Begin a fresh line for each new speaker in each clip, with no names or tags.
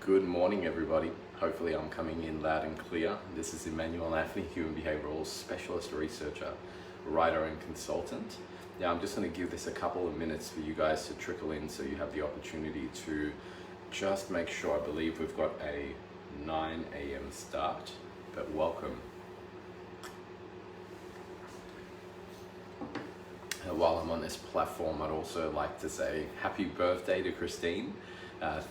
Good morning, everybody. Hopefully I'm coming in loud and clear. This is Emmanuel, human behavioral specialist, researcher, writer and consultant. Now I'm just going to give this a couple of minutes for you guys to trickle in so you have the opportunity to just make sure. I believe we've got a 9 a.m. start, but welcome. While I'm on this platform, I'd also like to say happy birthday to Christine.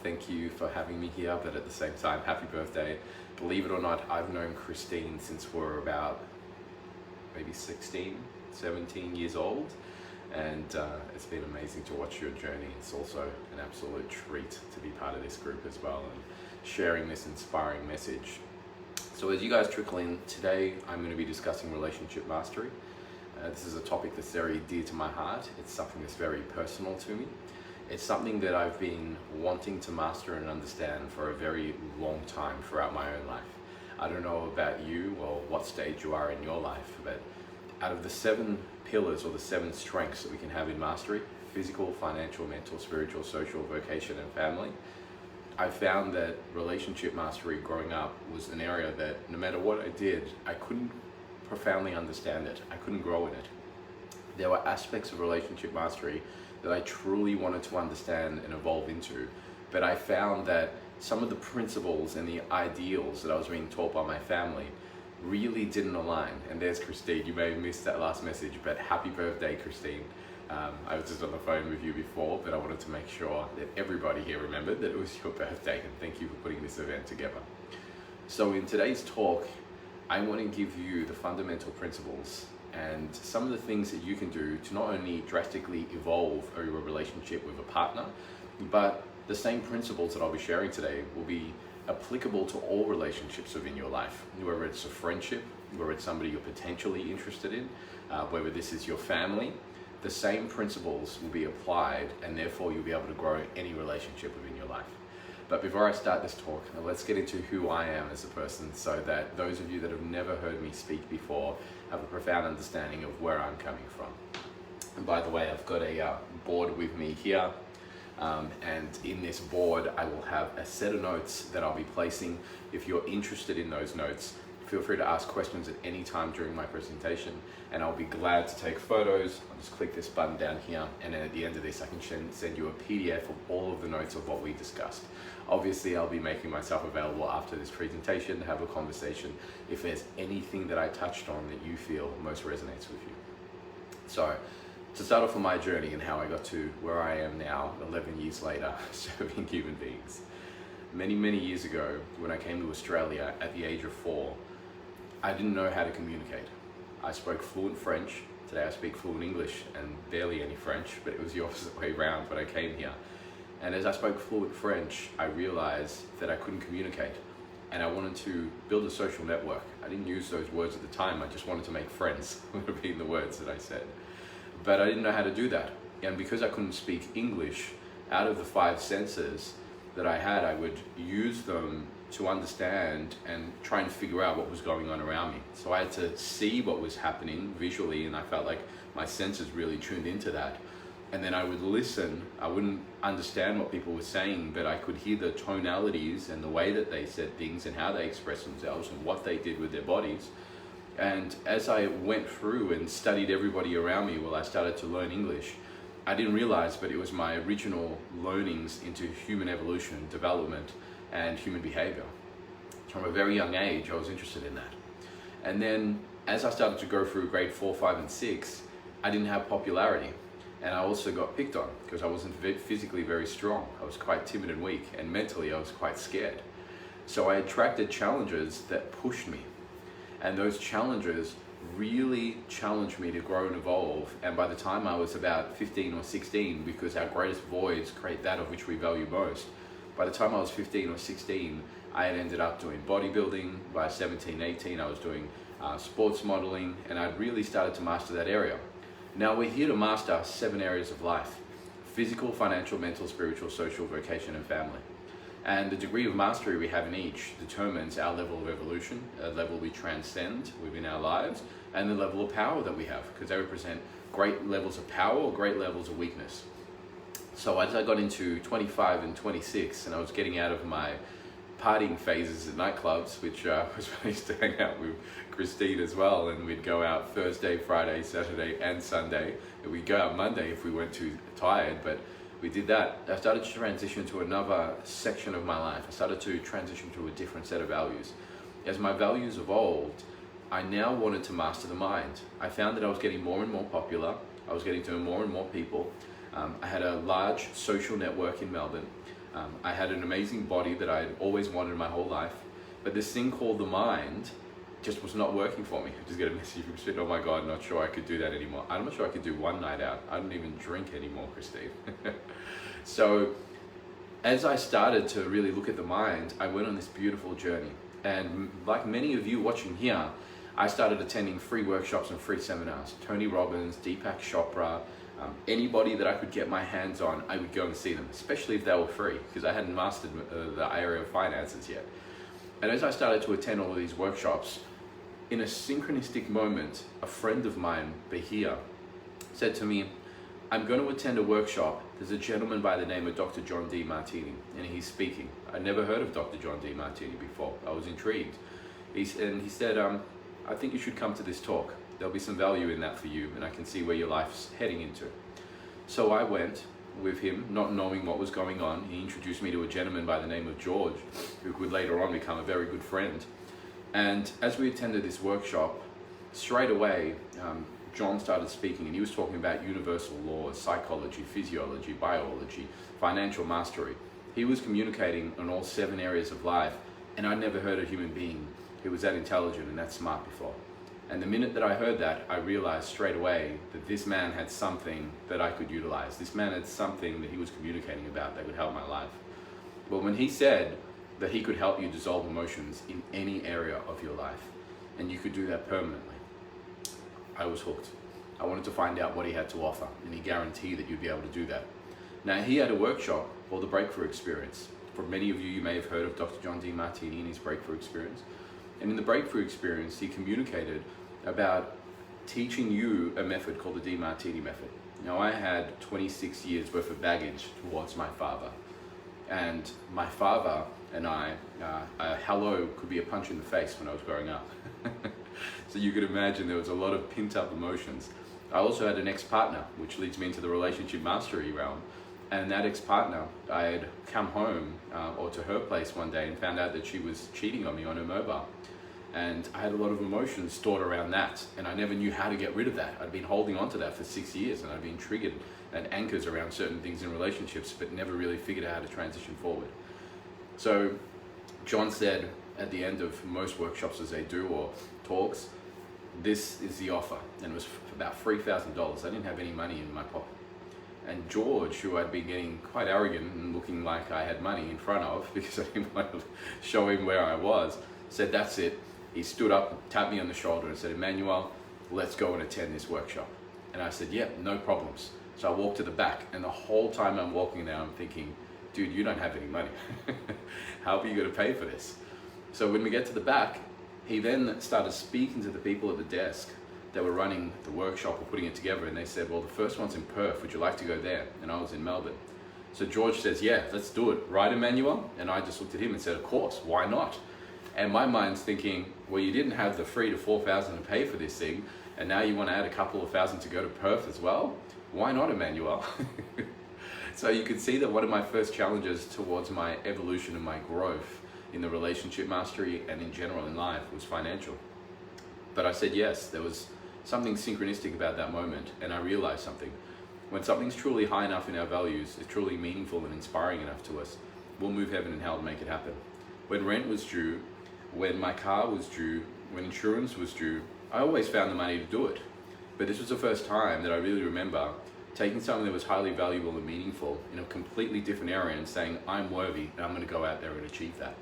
Thank you for having me here, but at the same time, happy birthday. Believe it or not, I've known Christine since we're about maybe 16, 17 years old, and it's been amazing to watch your journey. It's also an absolute treat to be part of this group as well and sharing this inspiring message. So as you guys trickle in, today I'm going to be discussing relationship mastery. This is a topic that's very dear to my heart. It's something that's very personal to me. It's something that I've been wanting to master and understand for a very long time throughout my own life. I don't know about you or what stage you are in your life, but out of the 7 pillars or the 7 strengths that we can have in mastery, physical, financial, mental, spiritual, social, vocation, and family, I found that relationship mastery growing up was an area that no matter what I did, I couldn't profoundly understand it. I couldn't grow in it. There were aspects of relationship mastery that I truly wanted to understand and evolve into, but I found that some of the principles and the ideals that I was being taught by my family really didn't align. And there's Christine. You may have missed that last message, but happy birthday, Christine. I was just on the phone with you before, but I wanted to make sure that everybody here remembered that it was your birthday, and thank you for putting this event together. So in today's talk, I want to give you the fundamental principles and some of the things that you can do to not only drastically evolve your relationship with a partner, but the same principles that I'll be sharing today will be applicable to all relationships within your life, whether it's a friendship, whether it's somebody you're potentially interested in, whether this is your family. The same principles will be applied, and therefore you'll be able to grow any relationship within your life. But before I start this talk, let's get into who I am as a person so that those of you that have never heard me speak before have a profound understanding of where I'm coming from. And by the way, I've got a board with me here, and in this board I will have a set of notes that I'll be placing. If you're interested in those notes, feel free to ask questions at any time during my presentation, and I'll be glad to take photos. I'll just click this button down here, and then at the end of this I can send you a PDF of all of the notes of what we discussed. Obviously, I'll be making myself available after this presentation to have a conversation if there's anything that I touched on that you feel most resonates with you. So, to start off on my journey and how I got to where I am now, 11 years later, serving human beings. Many, many years ago, when I came to Australia at the age of 4, I didn't know how to communicate. I spoke fluent French. Today I speak fluent English and barely any French, but it was the opposite way around when I came here. And as I spoke fluent French, I realized that I couldn't communicate, and I wanted to build a social network. I didn't use those words at the time. I just wanted to make friends, would have been the words that I said. But I didn't know how to do that. And because I couldn't speak English, out of the 5 senses that I had, I would use them to understand and try and figure out what was going on around me. So I had to see what was happening visually, and I felt like my senses really tuned into that. And then I would listen. I wouldn't understand what people were saying, but I could hear the tonalities and the way that they said things and how they expressed themselves and what they did with their bodies. And as I went through and studied everybody around me while I started to learn English, I didn't realize, but it was my original learnings into human evolution, development, and human behavior. From a very young age, I was interested in that. And then as I started to go through grade 4, 5, and 6, I didn't have popularity. And I also got picked on because I wasn't physically very strong. I was quite timid and weak, and mentally I was quite scared. So I attracted challenges that pushed me. And those challenges really challenged me to grow and evolve. And by the time I was about 15 or 16, because our greatest voids create that of which we value most, by the time I was 15 or 16, I had ended up doing bodybuilding. By 17, 18, I was doing sports modeling, and I'd really started to master that area. Now we're here to master 7 areas of life: physical, financial, mental, spiritual, social, vocation, and family. And the degree of mastery we have in each determines our level of evolution, a level we transcend within our lives, and the level of power that we have, because they represent great levels of power or great levels of weakness. So as I got into 25 and 26, and I was getting out of my partying phases at nightclubs, which was when I used to hang out with Christine as well, and we'd go out Thursday, Friday, Saturday, and Sunday. And we'd go out Monday if we weren't too tired, but we did that. I started to transition to another section of my life. I started to transition to a different set of values. As my values evolved, I now wanted to master the mind. I found that I was getting more and more popular. I was getting to know more and more people. I had a large social network in Melbourne. I had an amazing body that I'd always wanted my whole life. But this thing called the mind just was not working for me. I just get a message from Christine, oh my God, not sure I could do that anymore. I'm not sure I could do one night out. I don't even drink anymore, Christine. So as I started to really look at the mind, I went on this beautiful journey. And like many of you watching here, I started attending free workshops and free seminars. Tony Robbins, Deepak Chopra, anybody that I could get my hands on, I would go and see them, especially if they were free, because I hadn't mastered the area of finances yet. And as I started to attend all of these workshops, in a synchronistic moment, a friend of mine, Bahia, said to me, I'm going to attend a workshop. There's a gentleman by the name of Dr. John D. Martini, and he's speaking. I'd never heard of Dr. John D. Martini before. I was intrigued. He said, I think you should come to this talk. There'll be some value in that for you, and I can see where your life's heading into. So I went with him, not knowing what was going on. He introduced me to a gentleman by the name of George, who would later on become a very good friend. And as we attended this workshop, straight away, John started speaking, and he was talking about universal laws, psychology, physiology, biology, financial mastery. He was communicating on all 7 areas of life, and I'd never heard a human being who was that intelligent and that smart before. And the minute that I heard that, I realized straight away that this man had something that I could utilize. This man had something that he was communicating about that would help my life. But when he said that he could help you dissolve emotions in any area of your life, and you could do that permanently, I was hooked. I wanted to find out what he had to offer, and he guaranteed that you'd be able to do that. Now, he had a workshop called the Breakthrough Experience. For many of you, you may have heard of Dr. John D. Martini and his Breakthrough Experience. And in the Breakthrough Experience, he communicated about teaching you a method called the D. Martini method. Now, I had 26 years worth of baggage towards my father. And my father and I, a hello could be a punch in the face when I was growing up. So you could imagine there was a lot of pent up emotions. I also had an ex-partner, which leads me into the relationship mastery realm. And that ex-partner, I had come home or to her place one day and found out that she was cheating on me on her mobile. And I had a lot of emotions stored around that, and I never knew how to get rid of that. I'd been holding on to that for 6 years, and I'd been triggered and anchors around certain things in relationships, but never really figured out how to transition forward. So John said at the end of most workshops, as they do, or talks, this is the offer. And it was about $3,000. I didn't have any money in my pocket. And George, who I'd been getting quite arrogant and looking like I had money in front of because I didn't want to show him where I was, said, that's it. He stood up, tapped me on the shoulder and said, Emmanuel, let's go and attend this workshop. And I said, yeah, no problems. So I walked to the back, and the whole time I'm walking there, I'm thinking, dude, you don't have any money. How are you going to pay for this? So when we get to the back, he then started speaking to the people at the desk that were running the workshop or putting it together, and they said, well, the first one's in Perth, would you like to go there? And I was in Melbourne. So George says, yeah, let's do it. Right, Emmanuel? And I just looked at him and said, of course, why not? And my mind's thinking, well, you didn't have the $3,000 to $4,000 to pay for this thing, and now you want to add a couple of thousand to go to Perth as well? Why not, Emmanuel? So you could see that one of my first challenges towards my evolution and my growth in the relationship mastery and in general in life was financial. But I said yes. There was something synchronistic about that moment, and I realized something. When something's truly high enough in our values, it's truly meaningful and inspiring enough to us, we'll move heaven and hell to make it happen. When rent was due, when my car was due, when insurance was due, I always found the money to do it. But this was the first time that I really remember taking something that was highly valuable and meaningful in a completely different area and saying, I'm worthy and I'm going to go out there and achieve that.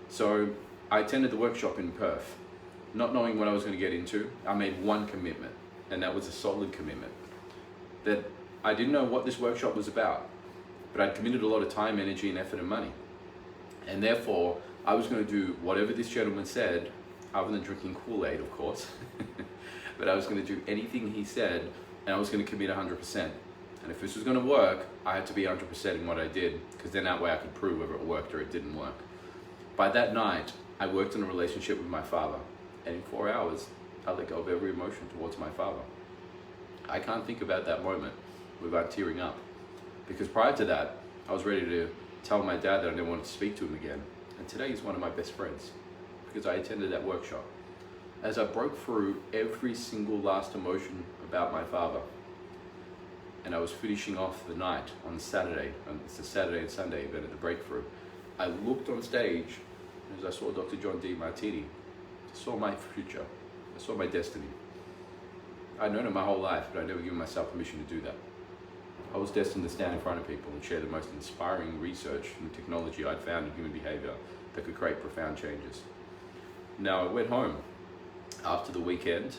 So I attended the workshop in Perth, not knowing what I was going to get into. I made one commitment, and that was a solid commitment. That I didn't know what this workshop was about, but I'd committed a lot of time, energy, and effort and money. And therefore, I was going to do whatever this gentleman said, other than drinking Kool-Aid, of course. But I was going to do anything he said, and I was going to commit 100%. And if this was going to work, I had to be 100% in what I did, because then that way I could prove whether it worked or it didn't work. By that night, I worked on a relationship with my father, and in 4 hours, I let go of every emotion towards my father. I can't think about that moment without tearing up, because prior to that, I was ready to tell my dad that I didn't want to speak to him again, and today he's one of my best friends, because I attended that workshop. As I broke through every single last emotion about my father, and I was finishing off the night on Saturday, and it's a Saturday and Sunday event at the Breakthrough, I looked on stage as I saw Dr. John D. Martini. I saw my future, I saw my destiny. I'd known it my whole life, but I'd never given myself permission to do that. I was destined to stand in front of people and share the most inspiring research and technology I'd found in human behavior that could create profound changes. Now, I went home after the weekend.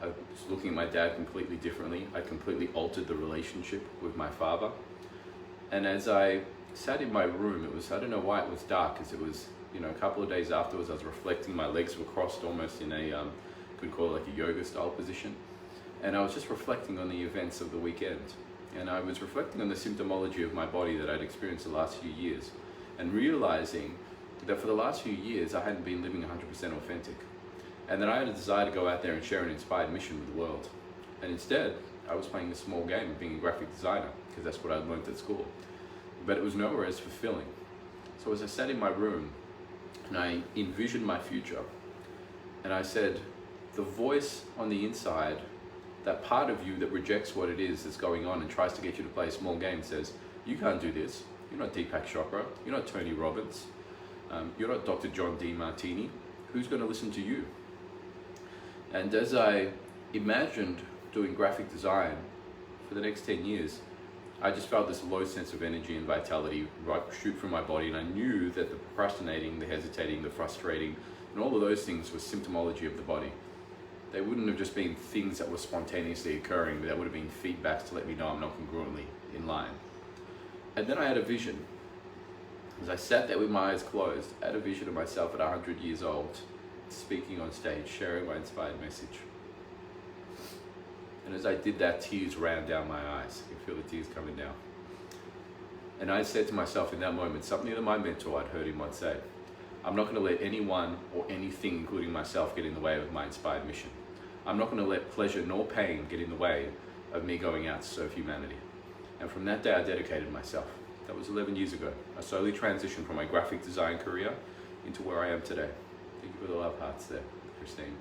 I was looking at my dad completely differently. I completely altered the relationship with my father. And as I sat in my room, I don't know why it was dark, because it was, a couple of days afterwards, I was reflecting, my legs were crossed almost in a, could call it like a yoga style position. And I was just reflecting on the events of the weekend. And I was reflecting on the symptomology of my body that I'd experienced the last few years, and realizing that for the last few years, I hadn't been living 100% authentic. And that I had a desire to go out there and share an inspired mission with the world. And instead, I was playing a small game of being a graphic designer, because that's what I'd learned at school. But it was nowhere as fulfilling. So as I sat in my room, and I envisioned my future, and I said, the voice on the inside, that part of you that rejects what it is that's going on and tries to get you to play a small game, says, you can't do this. You're not Deepak Chopra. You're not Tony Robbins. You're not Dr. John D. Martini. Who's going to listen to you? And as I imagined doing graphic design for the next 10 years, I just felt this low sense of energy and vitality shoot through my body, and I knew that the procrastinating, the hesitating, the frustrating, and all of those things were symptomology of the body. They wouldn't have just been things that were spontaneously occurring, but that would have been feedbacks to let me know I'm not congruently in line. And then I had a vision. As I sat there with my eyes closed, I had a vision of myself at 100 years old, speaking on stage, sharing my inspired message. And as I did that, tears ran down my eyes. You can feel the tears coming down. And I said to myself in that moment, something that my mentor, I'd heard him once say, I'm not going to let anyone or anything, including myself, get in the way of my inspired mission. I'm not going to let pleasure nor pain get in the way of me going out to serve humanity. And from that day, I dedicated myself. That was 11 years ago. I slowly transitioned from my graphic design career into where I am today. Thank you for the love hearts there, Christine.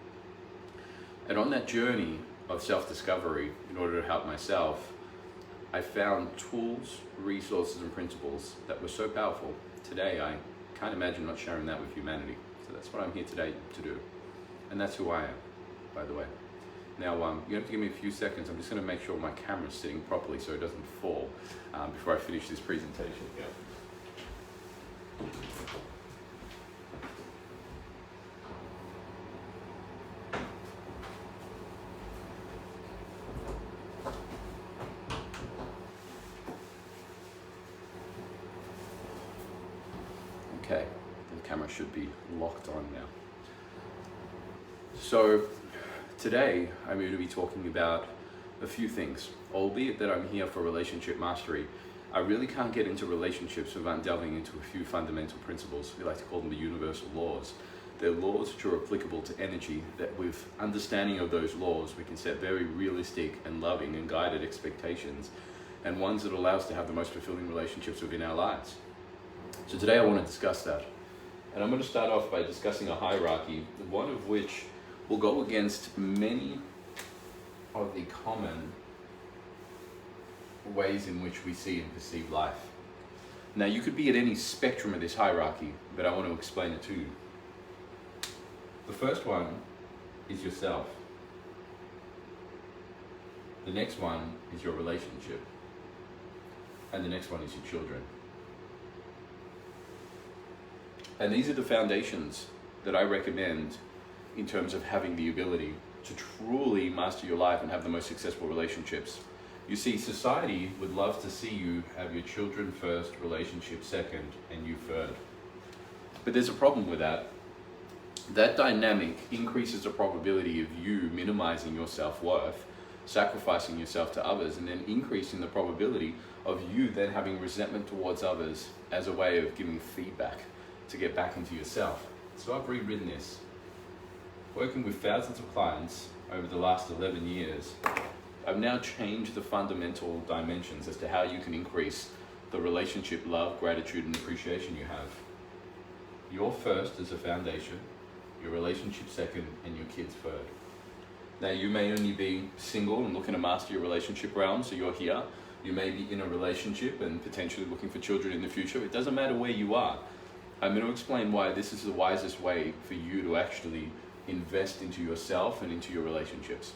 And on that journey of self-discovery, in order to help myself, I found tools, resources, and principles that were so powerful. Today, I can't imagine not sharing that with humanity. So that's what I'm here today to do. And that's who I am, by the way. Now, you have to give me a few seconds. I'm just going to make sure my camera's sitting properly so it doesn't fall before I finish this presentation. Yeah. Okay, the camera should be locked on now. So today I'm going to be talking about a few things. Albeit that I'm here for relationship mastery, I really can't get into relationships without delving into a few fundamental principles. We like to call them the universal laws. They're laws which are applicable to energy, that with understanding of those laws we can set very realistic and loving and guided expectations, and ones that allow us to have the most fulfilling relationships within our lives. So today I want to discuss that. And I'm going to start off by discussing a hierarchy, one of which will go against many of the common ways in which we see and perceive life. Now, you could be at any spectrum of this hierarchy, but I want to explain it to you. The first one is yourself. The next one is your relationship. And the next one is your children. And these are the foundations that I recommend in terms of having the ability to truly master your life and have the most successful relationships. You see, society would love to see you have your children first, relationship second, and you third. But there's a problem with that. That dynamic increases the probability of you minimizing your self-worth, sacrificing yourself to others, and then increasing the probability of you then having resentment towards others as a way of giving feedback. to get back into yourself. So I've rewritten this. Working with thousands of clients over the last 11 years, I've now changed the fundamental dimensions as to how you can increase the relationship, love, gratitude, and appreciation you have. You're first as a foundation, your relationship second, and your kids third. Now, you may only be single and looking to master your relationship realm, so you're here. You may be in a relationship and potentially looking for children in the future. It doesn't matter where you are. I'm going to explain why this is the wisest way for you to actually invest into yourself and into your relationships.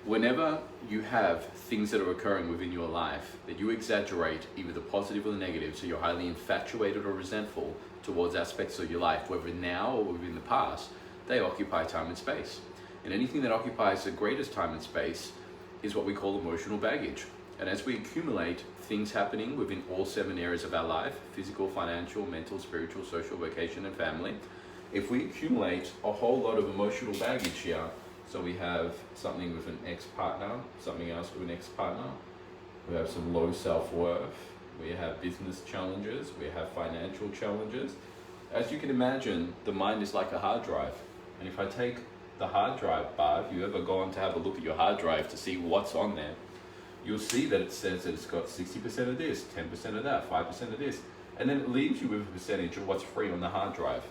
Whenever you have things that are occurring within your life that you exaggerate, either the positive or the negative, so you're highly infatuated or resentful towards aspects of your life, whether now or within the past, they occupy time and space. And anything that occupies the greatest time and space is what we call emotional baggage. And as we accumulate things happening within all 7 areas of our life, physical, financial, mental, spiritual, social, vocation, and family, if we accumulate a whole lot of emotional baggage here, so we have something with an ex-partner, something else with an ex-partner, we have some low self-worth, we have business challenges, we have financial challenges. As you can imagine, the mind is like a hard drive. And if I take the hard drive bar, if you ever go on to have a look at your hard drive to see what's on there, you'll see that it says that it's got 60% of this, 10% of that, 5% of this, and then it leaves you with a percentage of what's free on the hard drive.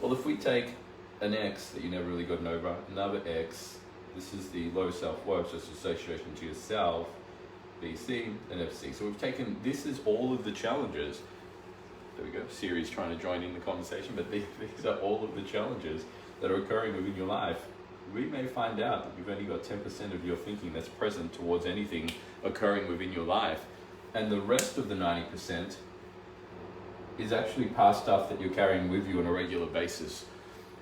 Well, if we take an X that you never really gotten over, another X, this is the low self-worth, so it's association to yourself, BC and FC. So we've taken, this is all of the challenges. There we go, Siri's trying to join in the conversation, but these are all of the challenges that are occurring within your life. We may find out that you've only got 10% of your thinking that's present towards anything occurring within your life. And the rest of the 90% is actually past stuff that you're carrying with you on a regular basis.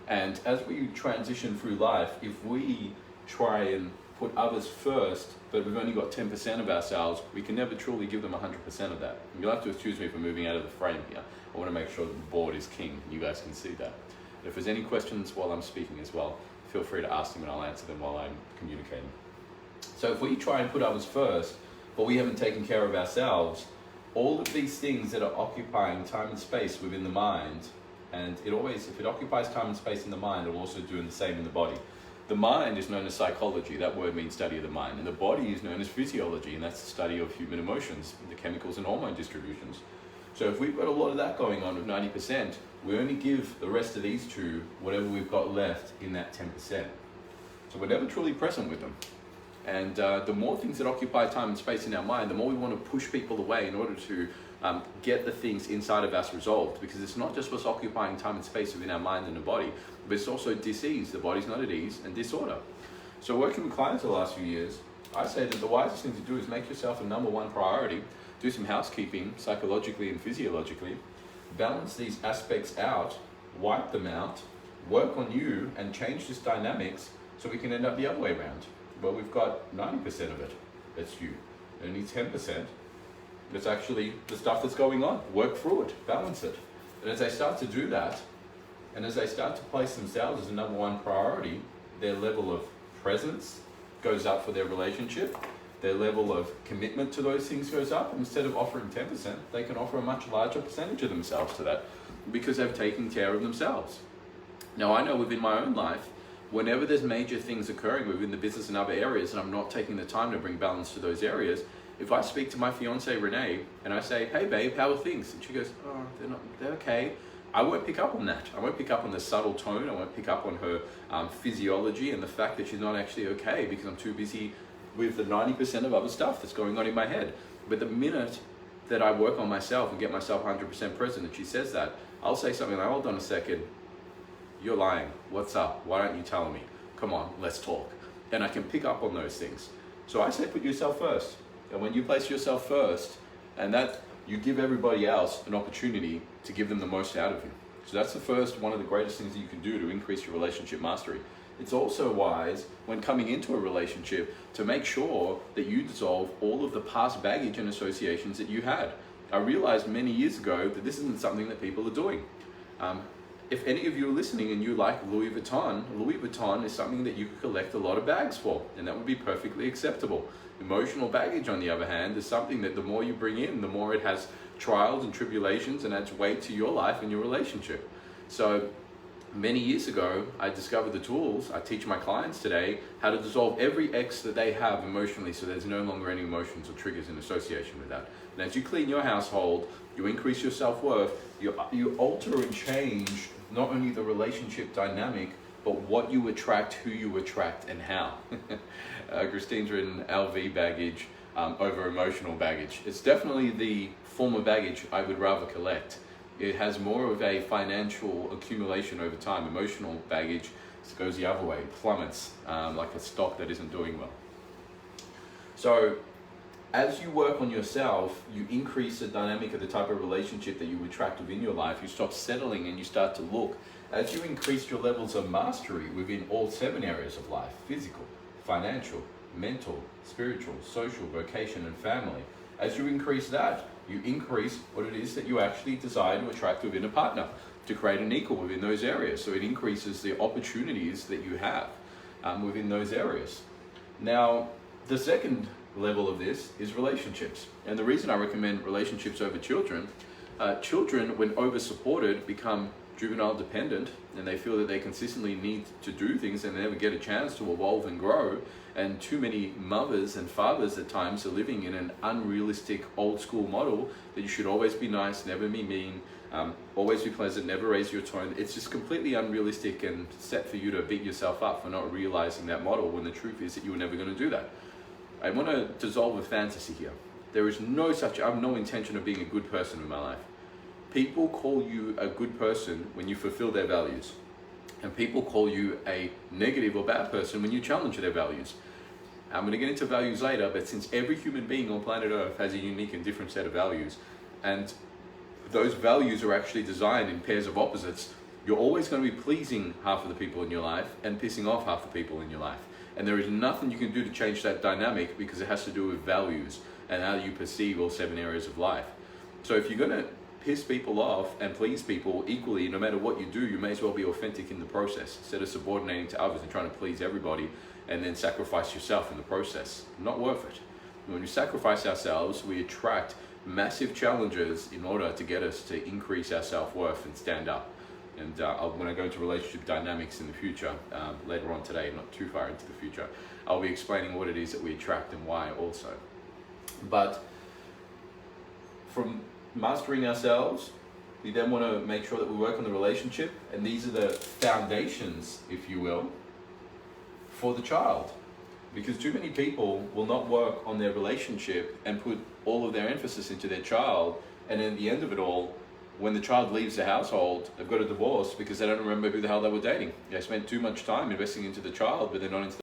And as we transition through life, if we try and put others first, but we've only got 10% of ourselves, we can never truly give them 100% of that. And you'll have to excuse me for moving out of the frame here. I want to make sure that the board is king. You guys can see that. If there's any questions while I'm speaking as well, feel free to ask them and I'll answer them while I'm communicating. So if we try and put others first, but we haven't taken care of ourselves, all of these things that are occupying time and space within the mind, and it always, if it occupies time and space in the mind, it'll also do the same in the body. The mind is known as psychology, that word means study of the mind, and the body is known as physiology, and that's the study of human emotions, the chemicals and hormone distributions. So if we've got a lot of that going on with 90%, we only give the rest of these two whatever we've got left in that 10%. So we're never truly present with them. And the more things that occupy time and space in our mind, the more we want to push people away in order to get the things inside of us resolved, because it's not just what's occupying time and space within our mind and the body, but it's also disease. The body's not at ease, and disorder. So working with clients the last few years, I say that the wisest thing to do is make yourself a #1 priority, do some housekeeping psychologically and physiologically, balance these aspects out, wipe them out, work on you, and change this dynamics so we can end up the other way around. Well, we've got 90% of it, that's you. Only 10%, that's actually the stuff that's going on. Work through it, balance it. And as they start to do that, and as they start to place themselves as a #1 priority, their level of presence goes up for their relationship, their level of commitment to those things goes up. Instead of offering 10%, they can offer a much larger percentage of themselves to that because they've taken care of themselves. Now, I know within my own life, whenever there's major things occurring within the business and other areas, and I'm not taking the time to bring balance to those areas, if I speak to my fiance Renee and I say, "Hey babe, how are things?" and she goes, "Oh, they're okay," I won't pick up on that. I won't pick up on the subtle tone. I won't pick up on her physiology and the fact that she's not actually okay because I'm too busy with the 90% of other stuff that's going on in my head. But the minute that I work on myself and get myself 100% present and she says that, I'll say something like, "Hold on a second, you're lying. What's up? Why aren't you telling me? Come on, let's talk." And I can pick up on those things. So I say put yourself first. And when you place yourself first, and that you give everybody else an opportunity to give them the most out of you. So that's the first, one of the greatest things that you can do to increase your relationship mastery. It's also wise when coming into a relationship to make sure that you dissolve all of the past baggage and associations that you had. I realized many years ago that this isn't something that people are doing. If any of you are listening and you like Louis Vuitton is something that you could collect a lot of bags for, and that would be perfectly acceptable. Emotional baggage, on the other hand, is something that the more you bring in, the more it has trials and tribulations and adds weight to your life and your relationship. So many years ago, I discovered the tools. I teach my clients today how to dissolve every X that they have emotionally, so there's no longer any emotions or triggers in association with that. And as you clean your household, you increase your self-worth, you alter and change not only the relationship dynamic, but what you attract, who you attract, and how. Christine's written LV baggage over emotional baggage. It's definitely the form of baggage I would rather collect. It has more of a financial accumulation over time. Emotional baggage goes the other way, plummets, like a stock that isn't doing well. So as you work on yourself, you increase the dynamic of the type of relationship that you attract within your life. You stop settling and you start to look. As you increase your levels of mastery within all 7 areas of life: physical, financial, mental, spiritual, social, vocation, and family. As you increase that, you increase what it is that you actually desire to attract within a partner, to create an equal within those areas. So it increases the opportunities that you have within those areas. Now, the second level of this is relationships. And the reason I recommend relationships over children, children, when over-supported, become juvenile dependent, and they feel that they consistently need to do things and they never get a chance to evolve and grow. And too many mothers and fathers at times are living in an unrealistic old school model that you should always be nice, never be mean, always be pleasant, never raise your tone. It's just completely unrealistic and set for you to beat yourself up for not realizing that model, when the truth is that you were never going to do that. I want to dissolve a fantasy here. There is no such, I have no intention of being a good person in my life. People call you a good person when you fulfill their values. And people call you a negative or bad person when you challenge their values. I'm going to get into values later, but since every human being on planet Earth has a unique and different set of values, and those values are actually designed in pairs of opposites, you're always going to be pleasing half of the people in your life and pissing off half the people in your life. And there is nothing you can do to change that dynamic, because it has to do with values and how you perceive all 7 areas of life. So if you're going to piss people off and please people equally, no matter what you do, you may as well be authentic in the process, instead of subordinating to others and trying to please everybody and then sacrifice yourself in the process. Not worth it. When we sacrifice ourselves, we attract massive challenges in order to get us to increase our self-worth and stand up. And when I go into relationship dynamics in the future, later on today, not too far into the future, I'll be explaining what it is that we attract and why also. But from mastering ourselves, we then want to make sure that we work on the relationship, and these are the foundations, if you will, for the child. Because too many people will not work on their relationship and put all of their emphasis into their child, and at the end of it all, when the child leaves the household, they've got a divorce because they don't remember who the hell they were dating. They spent too much time investing into the child, but they're not into the...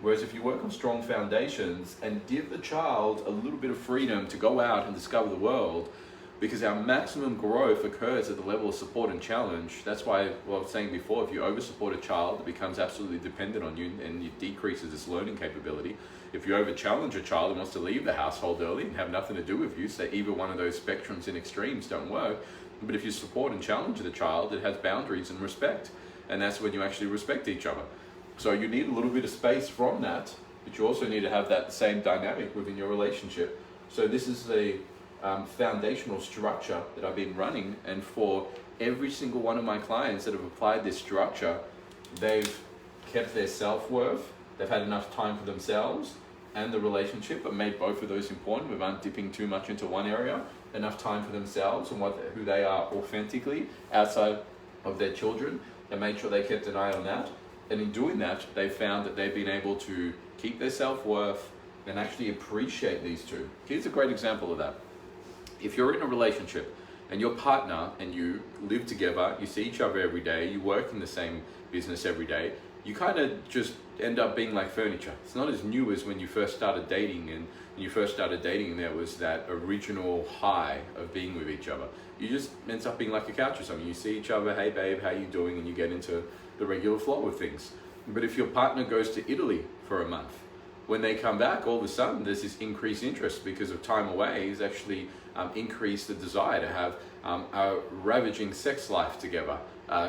Whereas if you work on strong foundations and give the child a little bit of freedom to go out and discover the world, because our maximum growth occurs at the level of support and challenge. That's why, well, I was saying before, if you over-support a child, it becomes absolutely dependent on you and it decreases its learning capability. If you over-challenge a child and wants to leave the household early and have nothing to do with you, so either one of those spectrums and extremes don't work. But if you support and challenge the child, it has boundaries and respect. And that's when you actually respect each other. So you need a little bit of space from that, but you also need to have that same dynamic within your relationship. So this is the foundational structure that I've been running, and for every single one of my clients that have applied this structure, they've kept their self-worth, they've had enough time for themselves and the relationship, but made both of those important without dipping too much into one area, enough time for themselves and who they are authentically outside of their children, and made sure they kept an eye on that. And in doing that, they found that they've been able to keep their self-worth and actually appreciate these two. Here's a great example of that. If you're in a relationship and your partner and you live together, you see each other every day, you work in the same business every day, you kind of just end up being like furniture. It's not as new as when you first started dating, and when you first started dating there was that original high of being with each other. You just ends up being like a couch or something. You see each other, hey babe, how you doing? And you get into the regular flow of things. But if your partner goes to Italy for a month, when they come back, all of a sudden there's this increased interest because of time away is actually increased the desire to have a ravaging sex life together,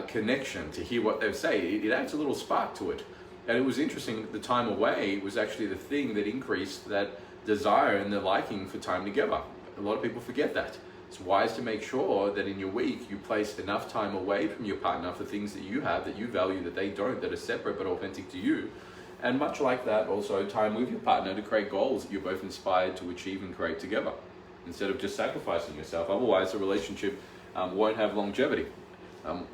connection, to hear what they say. It adds a little spark to it. And it was interesting, the time away was actually the thing that increased that desire and the liking for time together. A lot of people forget that. It's wise to make sure that in your week you place enough time away from your partner for things that you have, that you value, that they don't, that are separate but authentic to you. And much like that, also time with your partner to create goals that you're both inspired to achieve and create together, instead of just sacrificing yourself. Otherwise, the relationship won't have longevity.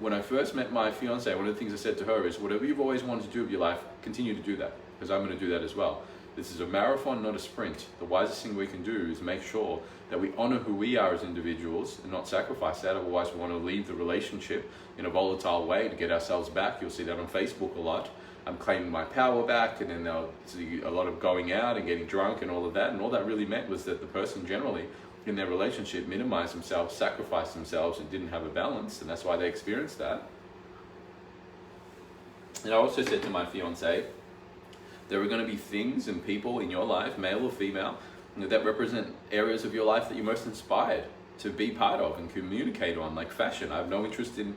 When I first met my fiance, one of the things I said to her is, whatever you've always wanted to do with your life, continue to do that, because I'm going to do that as well. This is a marathon, not a sprint. The wisest thing we can do is make sure that we honor who we are as individuals and not sacrifice that. Otherwise, we want to leave the relationship in a volatile way to get ourselves back. You'll see that on Facebook a lot. I'm claiming my power back, and then they'll see a lot of going out and getting drunk and all of that. And all that really meant was that the person generally in their relationship minimized themselves, sacrificed themselves, and didn't have a balance, and that's why they experienced that. And I also said to my fiance, there are going to be things and people in your life, male or female, that represent areas of your life that you're most inspired to be part of and communicate on, like fashion. I have no interest in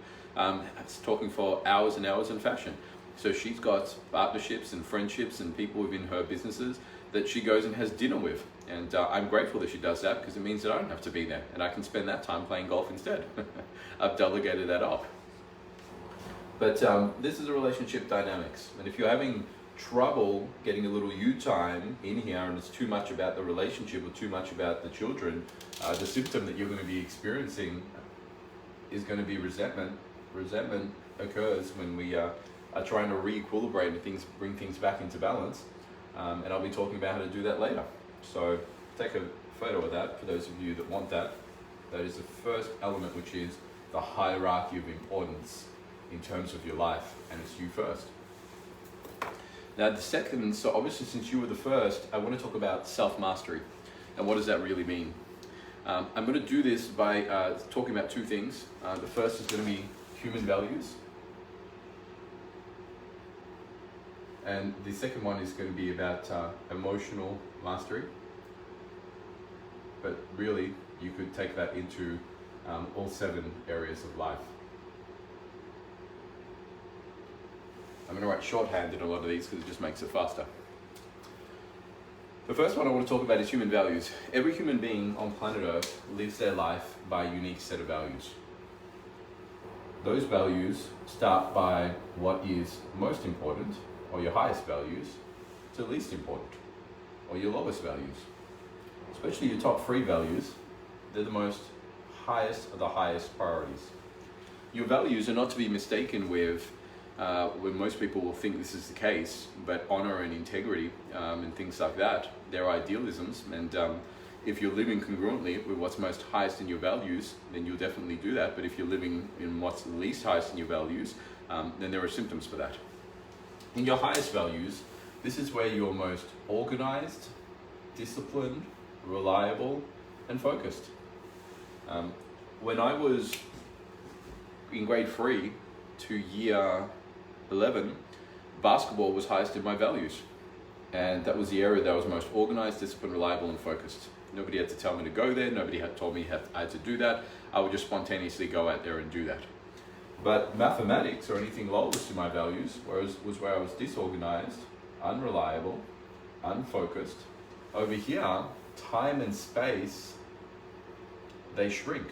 talking for hours and hours in fashion. So she's got partnerships and friendships and people within her businesses that she goes and has dinner with. And I'm grateful that she does that, because it means that I don't have to be there and I can spend that time playing golf instead. I've delegated that up. But this is a relationship dynamics. And if you're having trouble getting a little you time in here and it's too much about the relationship or too much about the children, the symptom that you're going to be experiencing is going to be resentment. Resentment occurs when we are trying to re-equilibrate and bring things back into balance. And I'll be talking about how to do that later. So take a photo of that for those of you that want that. That is the first element, which is the hierarchy of importance in terms of your life, and it's you first. Now the second, so obviously since you were the first, I want to talk about self-mastery. And what does that really mean? I'm going to do this by talking about two things. The first is going to be human values. And the second one is going to be about emotional mastery. But really, you could take that into all 7 areas of life. I'm going to write shorthand in a lot of these because it just makes it faster. The first one I want to talk about is human values. Every human being on planet Earth lives their life by a unique set of values. Those values start by what is most important, or your highest values, to least important, or your lowest values. Especially your top 3 values, they're the most highest of the highest priorities. Your values are not to be mistaken with, when most people will think this is the case, but honor and integrity and things like that, they're idealisms. And if you're living congruently with what's most highest in your values, then you'll definitely do that. But if you're living in what's least highest in your values, then there are symptoms for that. In your highest values, this is where you're most organized, disciplined, reliable, and focused. When I was in grade 3 to year 11, basketball was highest in my values. And that was the area that I was most organized, disciplined, reliable, and focused. Nobody had to tell me to go there. Nobody had told me I had to do that. I would just spontaneously go out there and do that. But mathematics, or anything lowest to my values, was where I was disorganized, unreliable, unfocused. Over here, time and space, they shrink.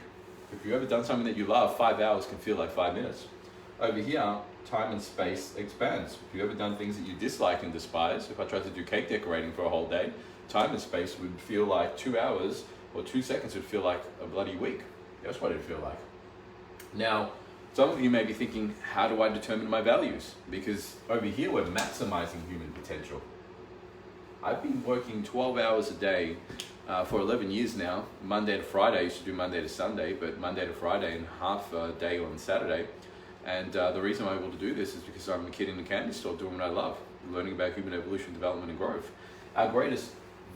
If you've ever done something that you love, 5 hours can feel like 5 minutes. Over here, time and space expands. If you've ever done things that you dislike and despise, if I tried to do cake decorating for a whole day, time and space would feel like 2 hours, or 2 seconds would feel like a bloody week. That's what it'd feel like. Now, some of you may be thinking, how do I determine my values? Because over here, we're maximizing human potential. I've been working 12 hours a day for 11 years now, Monday to Friday. I used to do Monday to Sunday, but Monday to Friday and half a day on Saturday. And the reason I'm able to do this is because I'm a kid in a candy store doing what I love, learning about human evolution, development, and growth. Our greatest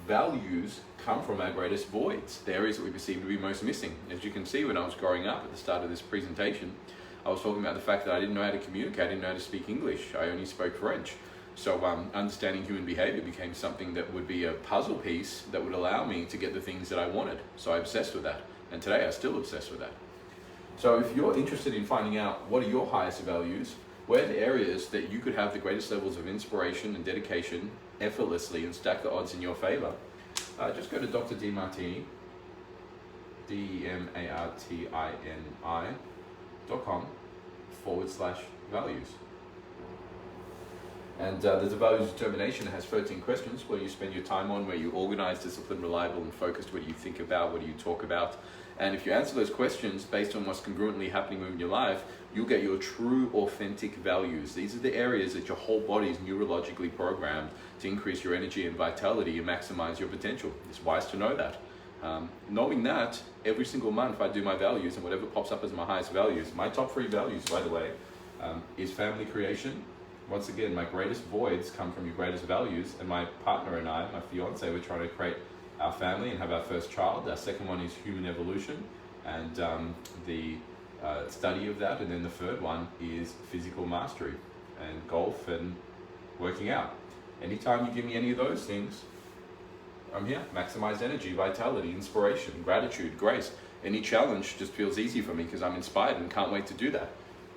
values come from our greatest voids, the areas that we perceive to be most missing. As you can see, when I was growing up at the start of this presentation, I was talking about the fact that I didn't know how to communicate, I didn't know how to speak English, I only spoke French. So understanding human behavior became something that would be a puzzle piece that would allow me to get the things that I wanted. So I obsessed with that. And today I still obsess with that. So if you're interested in finding out what are your highest values, where are the areas that you could have the greatest levels of inspiration and dedication effortlessly and stack the odds in your favor, just go to Dr. Demartini. DEMARTINI.com/values. And there's a values determination that has 13 questions. What do you spend your time on? Where you organized, disciplined, reliable, and focused? What do you think about? What do you talk about? And if you answer those questions based on what's congruently happening in your life, you'll get your true, authentic values. These are the areas that your whole body is neurologically programmed to increase your energy and vitality and maximize your potential. It's wise to know that. Knowing that, every single month I do my values, and whatever pops up as my highest values, my top 3 values, by the way, is family creation. Once again, my greatest voids come from your greatest values, and my partner and I, my fiance, we're trying to create our family and have our first child. Our second one is human evolution and the study of that. And then the third one is physical mastery and golf and working out. Anytime you give me any of those things, I'm here. Maximize energy, vitality, inspiration, gratitude, grace. Any challenge just feels easy for me because I'm inspired and can't wait to do that.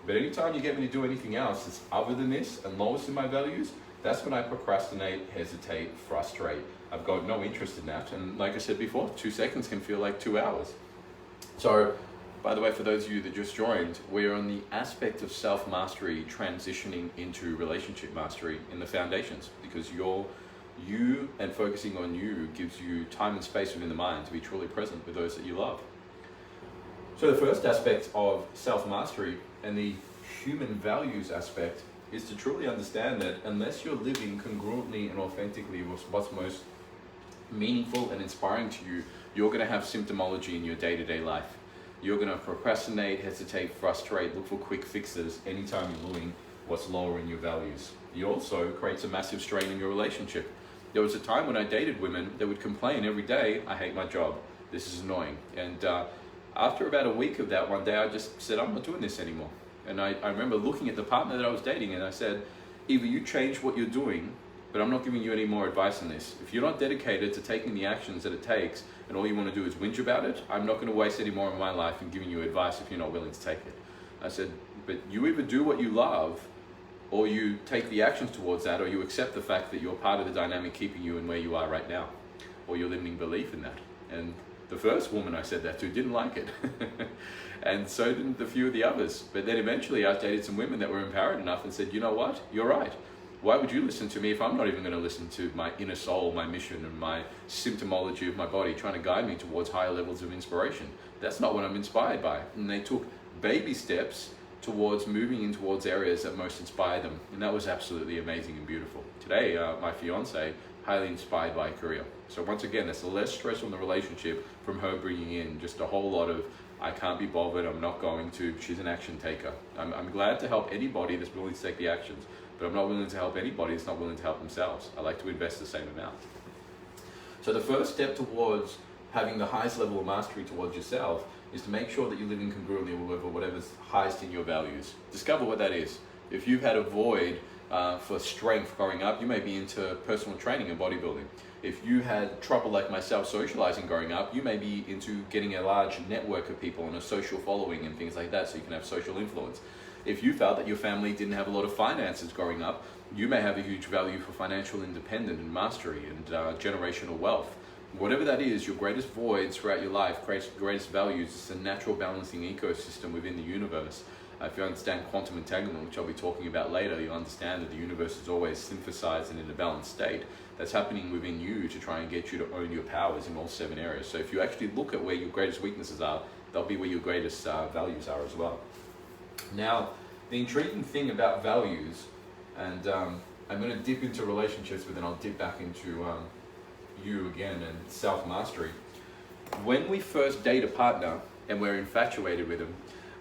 But anytime you get me to do anything else that's other than this and lowest in my values, that's when I procrastinate, hesitate, frustrate. I've got no interest in that. And like I said before, 2 seconds can feel like 2 hours. So, by the way, for those of you that just joined, we're on the aspect of self-mastery transitioning into relationship mastery in the foundations, because you and focusing on you gives you time and space within the mind to be truly present with those that you love. So the first aspect of self-mastery and the human values aspect is to truly understand that unless you're living congruently and authentically with what's most meaningful and inspiring to you, you're going to have symptomology in your day-to-day life. You're going to procrastinate, hesitate, frustrate, look for quick fixes anytime you're doing what's lower in your values. It also creates a massive strain in your relationship. There was a time when I dated women that would complain every day, I hate my job, this is annoying. And after about a week of that, one day I just said, I'm not doing this anymore. And I remember looking at the partner that I was dating and I said, either you change what you're doing, but I'm not giving you any more advice on this. If you're not dedicated to taking the actions that it takes and all you want to do is whinge about it, I'm not going to waste any more of my life in giving you advice if you're not willing to take it. I said, but you either do what you love, or you take the actions towards that, or you accept the fact that you're part of the dynamic keeping you in where you are right now, or your limiting belief in that. And the first woman I said that to didn't like it. And so didn't the few of the others. But then eventually I dated some women that were empowered enough and said, you know what, you're right. Why would you listen to me if I'm not even going to listen to my inner soul, my mission, and my symptomology of my body trying to guide me towards higher levels of inspiration? That's not what I'm inspired by. And they took baby steps towards moving in towards areas that most inspire them. And that was absolutely amazing and beautiful. Today, my fiance, highly inspired by a career. So once again, there's less stress on the relationship from her bringing in just a whole lot of, I can't be bothered, I'm not going to. She's an action taker. I'm glad to help anybody that's willing to take the actions, but I'm not willing to help anybody that's not willing to help themselves. I like to invest the same amount. So the first step towards having the highest level of mastery towards yourself is to make sure that you're living congruently with whatever's highest in your values. Discover what that is. If you've had a void for strength growing up, you may be into personal training and bodybuilding. If you had trouble like myself socializing growing up, you may be into getting a large network of people and a social following and things like that so you can have social influence. If you felt that your family didn't have a lot of finances growing up, you may have a huge value for financial independence and mastery and generational wealth. Whatever that is, your greatest voids throughout your life, greatest values, it's a natural balancing ecosystem within the universe. If you understand quantum entanglement, which I'll be talking about later, you'll understand that the universe is always synthesized and in a balanced state. That's happening within you to try and get you to own your powers in all 7 areas. So if you actually look at where your greatest weaknesses are, they'll be where your greatest values are as well. Now, the intriguing thing about values, and I'm going to dip into relationships, but then I'll dip back into you again and self-mastery. When we first date a partner and we're infatuated with them,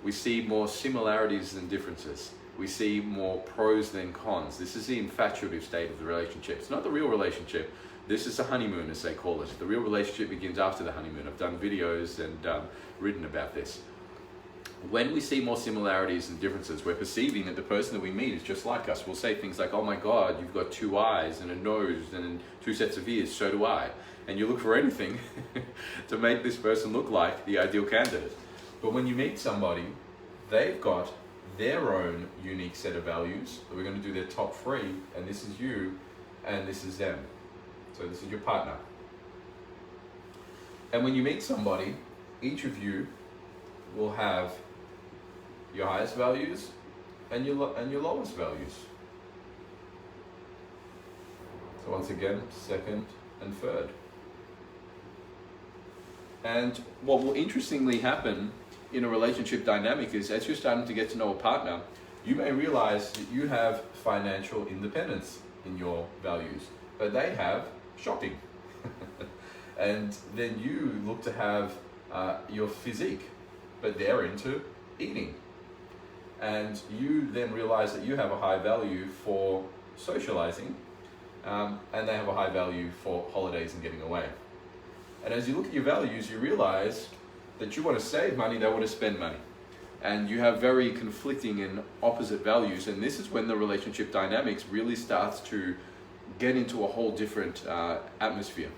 we see more similarities than differences. We see more pros than cons. This is the infatuative state of the relationship. It's not the real relationship. This is the honeymoon, as they call it. The real relationship begins after the honeymoon. I've done videos and written about this. When we see more similarities than differences, we're perceiving that the person that we meet is just like us. We'll say things like, oh my God, you've got 2 eyes and a nose and 2 sets of ears, so do I. And you look for anything to make this person look like the ideal candidate. But when you meet somebody, they've got their own unique set of values. So we're going to do their top 3, and this is you, and this is them. So this is your partner. And when you meet somebody, each of you will have your highest values and your lowest values. So once again, second and third. And what will interestingly happen in a relationship dynamic is, as you're starting to get to know a partner, you may realize that you have financial independence in your values, but they have shopping. And then you look to have your physique, but they're into eating. And you then realize that you have a high value for socializing, and they have a high value for holidays and getting away. And as you look at your values, you realize that you want to save money, they want to spend money. And you have very conflicting and opposite values. And this is when the relationship dynamics really starts to get into a whole different atmosphere.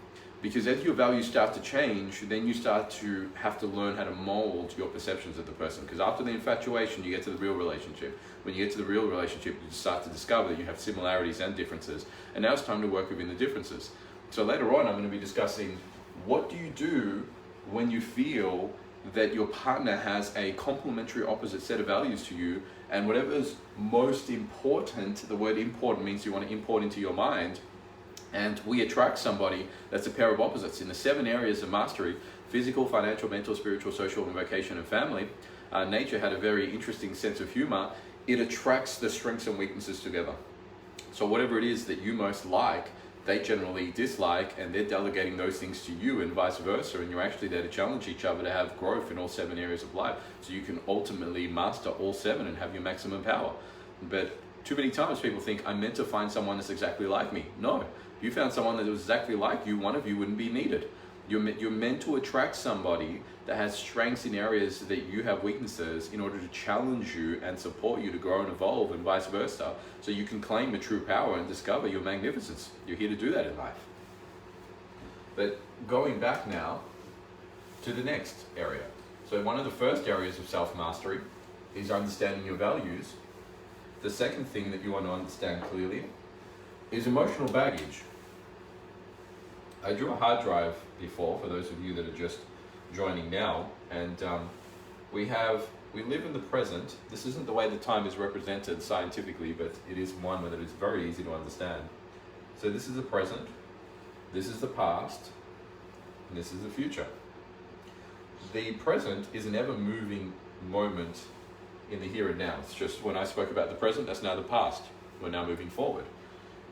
Because as your values start to change, then you start to have to learn how to mold your perceptions of the person. Because after the infatuation, you get to the real relationship. When you get to the real relationship, you start to discover that you have similarities and differences. And now it's time to work within the differences. So later on, I'm going to be discussing, what do you do when you feel that your partner has a complementary opposite set of values to you, and whatever's most important, the word important means you want to import into your mind, and we attract somebody that's a pair of opposites in the 7 areas of mastery: physical, financial, mental, spiritual, social, and vocation, and family. Nature had a very interesting sense of humor. It attracts the strengths and weaknesses together. So whatever it is that you most like, they generally dislike, and they're delegating those things to you, and vice versa. And you're actually there to challenge each other to have growth in all 7 areas of life, so you can ultimately master all 7 and have your maximum power. But too many times people think, I'm meant to find someone that's exactly like me. No, if you found someone that was exactly like you, one of you wouldn't be needed. You're meant to attract somebody that has strengths in areas that you have weaknesses, in order to challenge you and support you to grow and evolve, and vice versa, so you can claim your true power and discover your magnificence. You're here to do that in life. But going back now to the next area. So one of the first areas of self-mastery is understanding your values. The second thing that you want to understand clearly is emotional baggage. I drew a hard drive before, for those of you that are just joining now, and we live in the present. This isn't the way the time is represented scientifically, but it is one that is very easy to understand. So this is the present, this is the past, and this is the future. The present is an ever-moving moment in the here and now. It's just, when I spoke about the present, that's now the past. We're now moving forward.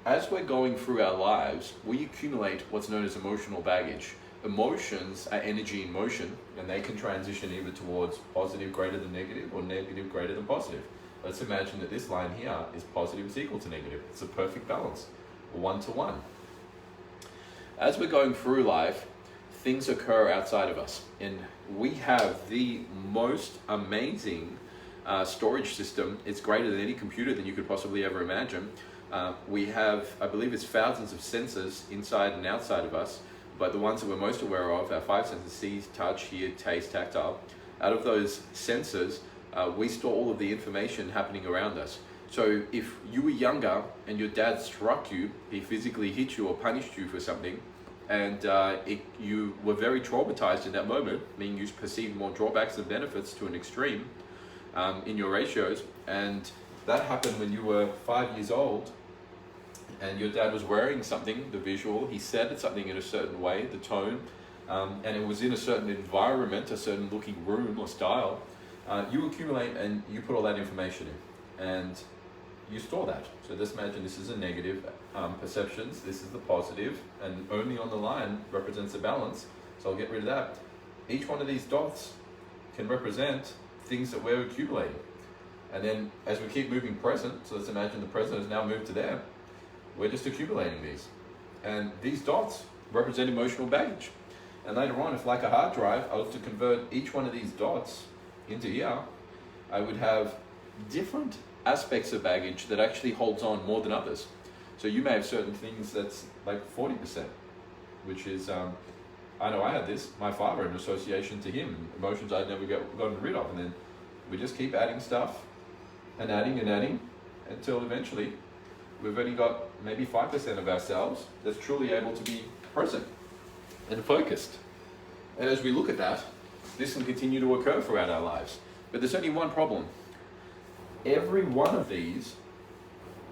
As we're going through our lives, we accumulate what's known as emotional baggage. Emotions are energy in motion, and they can transition either towards positive greater than negative, or negative greater than positive. Let's imagine that this line here is positive is equal to negative. It's a perfect balance, 1 to 1. As we're going through life, things occur outside of us, and we have the most amazing storage system. It's greater than any computer that you could possibly ever imagine. We have, I believe it's thousands of sensors inside and outside of us, but the ones that we're most aware of, our 5 senses: see, touch, hear, taste, tactile. Out of those sensors, we store all of the information happening around us. So if you were younger and your dad struck you, he physically hit you or punished you for something, and you were very traumatized in that moment, meaning you perceived more drawbacks than benefits to an extreme in your ratios, and that happened when you were 5 years old, and your dad was wearing something, the visual, he said something in a certain way, the tone, and it was in a certain environment, a certain looking room or style, you accumulate and you put all that information in, and you store that. So just imagine this is a negative perceptions, this is the positive, and only on the line represents a balance, so I'll get rid of that. Each one of these dots can represent things that we're accumulating. And then as we keep moving present, so let's imagine the present has now moved to there, we're just accumulating these. And these dots represent emotional baggage. And later on, if like a hard drive, I was to convert each one of these dots into here, I would have different aspects of baggage that actually holds on more than others. So you may have certain things that's like 40%, which is, I know I had this, my father in association to him, emotions I'd never gotten rid of. And then we just keep adding stuff and adding and adding until eventually we've only got maybe 5% of ourselves that's truly able to be present and focused. And as we look at that, this can continue to occur throughout our lives. But there's only one problem. Every one of these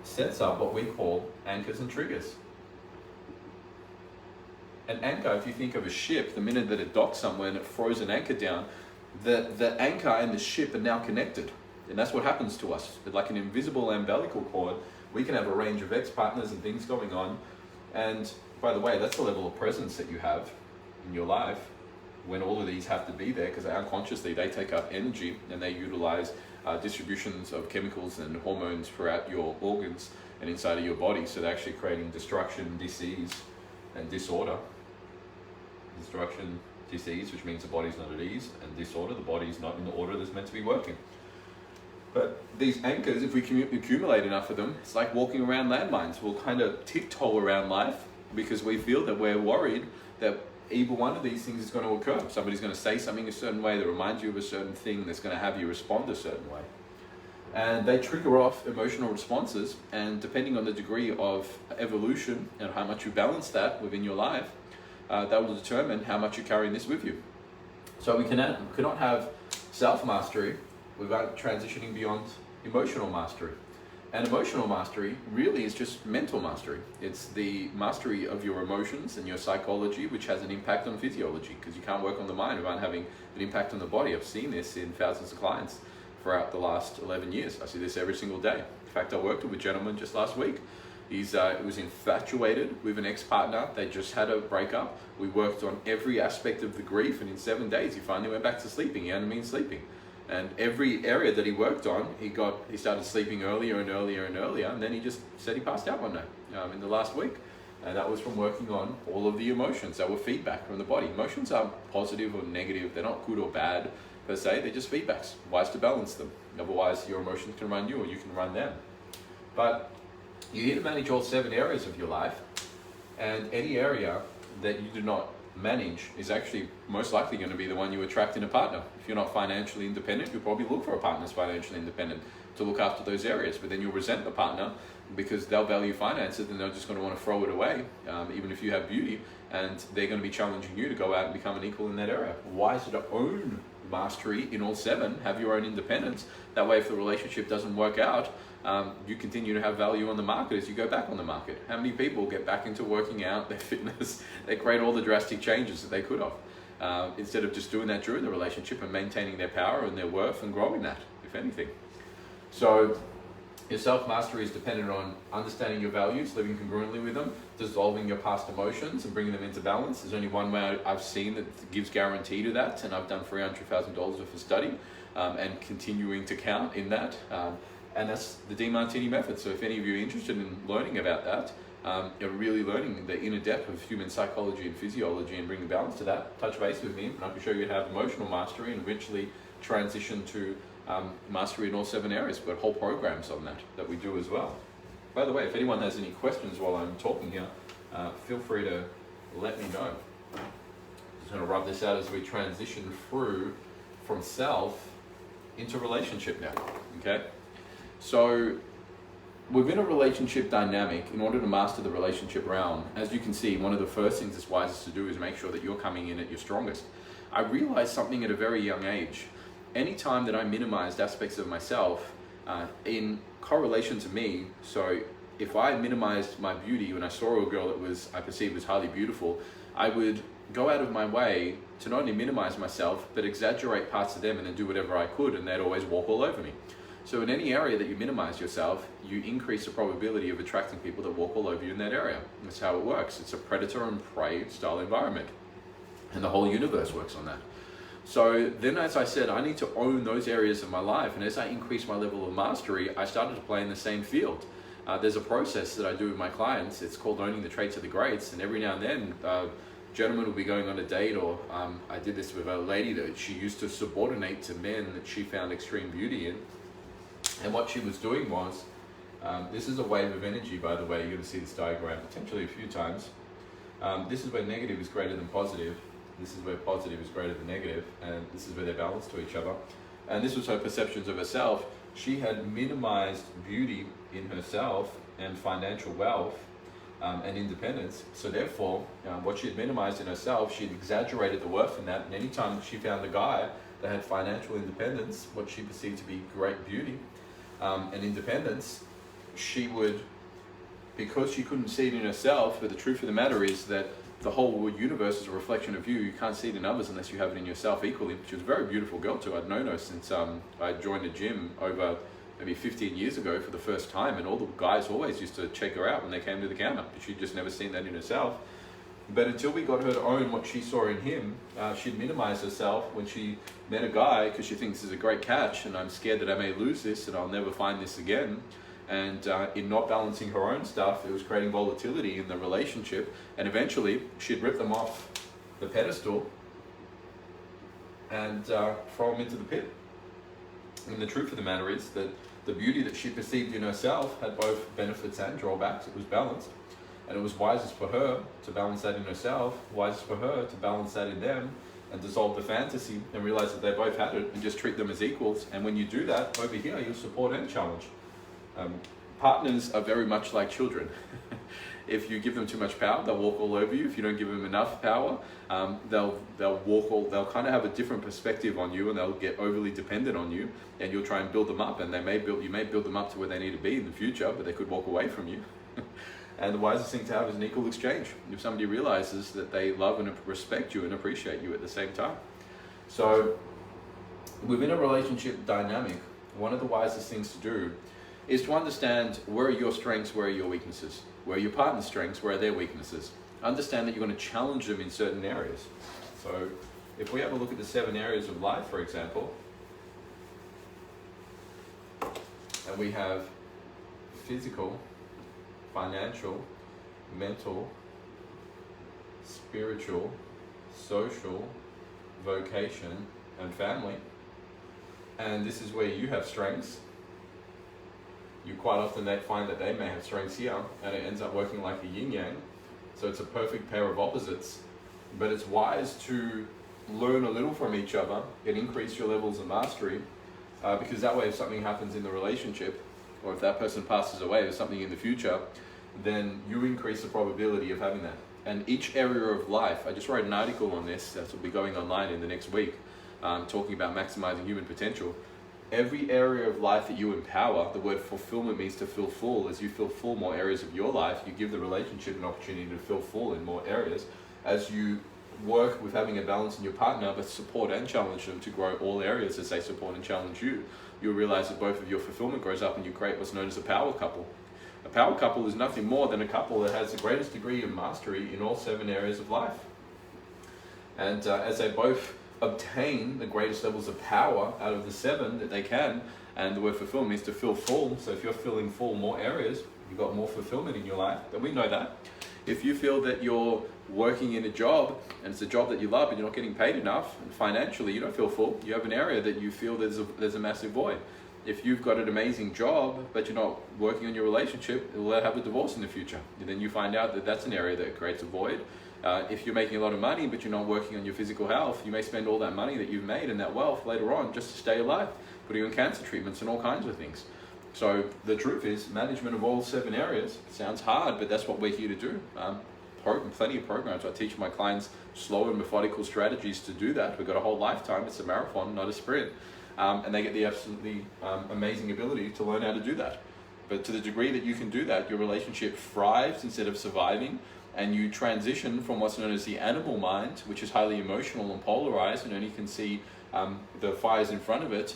sets up what we call anchors and triggers. An anchor, if you think of a ship, the minute that it docks somewhere and it throws an anchor down, the anchor and the ship are now connected. And that's what happens to us. Like an invisible umbilical cord, we can have a range of ex-partners and things going on. And by the way, that's the level of presence that you have in your life when all of these have to be there, because unconsciously they take up energy and they utilize distributions of chemicals and hormones throughout your organs and inside of your body. So they're actually creating destruction, disease, and disorder. Destruction, disease, which means the body's not at ease, and disorder, the body's not in the order that's meant to be working. But these anchors, if we accumulate enough of them, it's like walking around landmines. We'll kind of tiptoe around life because we feel that we're worried that either one of these things is going to occur. Somebody's going to say something a certain way that reminds you of a certain thing that's going to have you respond a certain way. And they trigger off emotional responses, and depending on the degree of evolution and how much you balance that within your life, that will determine how much you're carrying this with you. So we cannot have self-mastery without transitioning beyond emotional mastery. And emotional mastery really is just mental mastery. It's the mastery of your emotions and your psychology, which has an impact on physiology, because you can't work on the mind without having an impact on the body. I've seen this in thousands of clients throughout the last 11 years. I see this every single day. In fact, I worked with a gentleman just last week. He was infatuated with an ex-partner. They just had a breakup. We worked on every aspect of the grief, and in 7 days, he finally went back to sleeping. He hadn't been sleeping. And every area that he worked on, he started sleeping earlier and earlier and earlier, and then he just said he passed out one day in the last week. And that was from working on all of the emotions that were feedback from the body. Emotions aren't positive or negative. They're not good or bad per se. They're just feedbacks. Wise to balance them. Otherwise, your emotions can run you or you can run them. But you need to manage all 7 areas of your life, and any area that you do not manage is actually most likely going to be the one you attract in a partner. If you're not financially independent, you'll probably look for a partner that's financially independent to look after those areas, but then you'll resent the partner because they'll value finances and they're just going to want to throw it away, even if you have beauty, and they're going to be challenging you to go out and become an equal in that area. Why is it to own mastery in all 7, have your own independence? That way, if the relationship doesn't work out, you continue to have value on the market as you go back on the market. How many people get back into working out, their fitness, they create all the drastic changes that they could have, instead of just doing that during the relationship and maintaining their power and their worth and growing that, if anything. So your self-mastery is dependent on understanding your values, living congruently with them, dissolving your past emotions and bringing them into balance. There's only one way I've seen that gives guarantee to that, and I've done $300,000 worth of study and continuing to count in that. And that's the DeMartini method. So if any of you are interested in learning about that, you're really learning the inner depth of human psychology and physiology and bringing balance to that, touch base with me, and I can show you how to have emotional mastery and eventually transition to mastery in all 7 areas. We've got whole programs on that we do as well. By the way, if anyone has any questions while I'm talking here, feel free to let me know. Just going to rub this out as we transition through from self into relationship now, okay? So within a relationship dynamic, in order to master the relationship realm, as you can see, one of the first things that's wisest to do is make sure that you're coming in at your strongest. I realized something at a very young age. Anytime that I minimized aspects of myself in correlation to me, so if I minimized my beauty when I saw a girl that I perceived was highly beautiful, I would go out of my way to not only minimize myself, but exaggerate parts of them and then do whatever I could, and they'd always walk all over me. So in any area that you minimize yourself, you increase the probability of attracting people that walk all over you in that area. That's how it works. It's a predator and prey style environment. And the whole universe works on that. So then, as I said, I need to own those areas of my life. And as I increase my level of mastery, I started to play in the same field. There's a process that I do with my clients. It's called owning the traits of the greats. And every now and then, gentlemen will be going on a date, or I did this with a lady that she used to subordinate to men that she found extreme beauty in. And what she was doing was, this is a wave of energy, by the way. You're going to see this diagram potentially a few times. This is where negative is greater than positive. This is where positive is greater than negative, and this is where they're balanced to each other. And this was her perceptions of herself. She had minimized beauty in herself and financial wealth and independence. So therefore, what she had minimized in herself, she'd exaggerated the worth in that. And anytime she found a guy that had financial independence, what she perceived to be great beauty and independence, she would, because she couldn't see it in herself, but the truth of the matter is that the whole universe is a reflection of you. You can't see it in others unless you have it in yourself equally. She was a very beautiful girl too. I'd known her since I joined the gym over maybe 15 years ago for the first time, and all the guys always used to check her out when they came to the counter, but she'd just never seen that in herself. But until we got her to own what she saw in him, she'd minimize herself when she met a guy because she thinks this is a great catch and I'm scared that I may lose this and I'll never find this again. And in not balancing her own stuff, it was creating volatility in the relationship. And eventually, she'd rip them off the pedestal and throw them into the pit. And the truth of the matter is that the beauty that she perceived in herself had both benefits and drawbacks. It was balanced. And it was wisest for her to balance that in herself, wisest for her to balance that in them, and dissolve the fantasy and realize that they both had it and just treat them as equals. And when you do that, over here, you'll support and challenge. Partners are very much like children. If you give them too much power, they'll walk all over you. If you don't give them enough power, they'll kind of have a different perspective on you, and they'll get overly dependent on you. And you'll try and build them up, and you may build them up to where they need to be in the future, but they could walk away from you. And the wisest thing to have is an equal exchange. If somebody realizes that they love and respect you and appreciate you at the same time. So, within a relationship dynamic, one of the wisest things to do is to understand where are your strengths, where are your weaknesses, where are your partner's strengths, where are their weaknesses. Understand that you're going to challenge them in certain areas. So if we have a look at the 7 areas of life, for example, and we have physical, financial, mental, spiritual, social, vocation, and family. And this is where you have strengths. You quite often find that they may have strengths here, and it ends up working like a yin-yang. So it's a perfect pair of opposites. But it's wise to learn a little from each other and increase your levels of mastery, because that way if something happens in the relationship, or if that person passes away or something in the future, then you increase the probability of having that. And each area of life, I just wrote an article on this that will be going online in the next week, talking about maximizing human potential. Every area of life that you empower, the word fulfillment means to feel full. As you feel full more areas of your life, you give the relationship an opportunity to feel full in more areas. As you work with having a balance in your partner, but support and challenge them to grow all areas as they support and challenge you, you'll realize that both of your fulfillment grows up and you create what's known as a power couple. A power couple is nothing more than a couple that has the greatest degree of mastery in all 7 areas of life. And as they both obtain the greatest levels of power out of the 7 that they can, and the word fulfill means to feel full. So if you're feeling full more areas, you've got more fulfillment in your life. Then we know that. If you feel that you're working in a job and it's a job that you love and you're not getting paid enough, and financially you don't feel full, you have an area that you feel there's a massive void. If you've got an amazing job but you're not working on your relationship, it'll have a divorce in the future. And then you find out that that's an area that creates a void. If you're making a lot of money but you're not working on your physical health, you may spend all that money that you've made and that wealth later on just to stay alive, putting you on cancer treatments and all kinds of things. So the truth is, management of all 7 areas sounds hard, but that's what we're here to do. Plenty of programs. I teach my clients slow and methodical strategies to do that. We've got a whole lifetime. It's a marathon, not a sprint. And they get the absolutely amazing ability to learn how to do that. But to the degree that you can do that, your relationship thrives instead of surviving, and you transition from what's known as the animal mind, which is highly emotional and polarized and only can see the fires in front of it,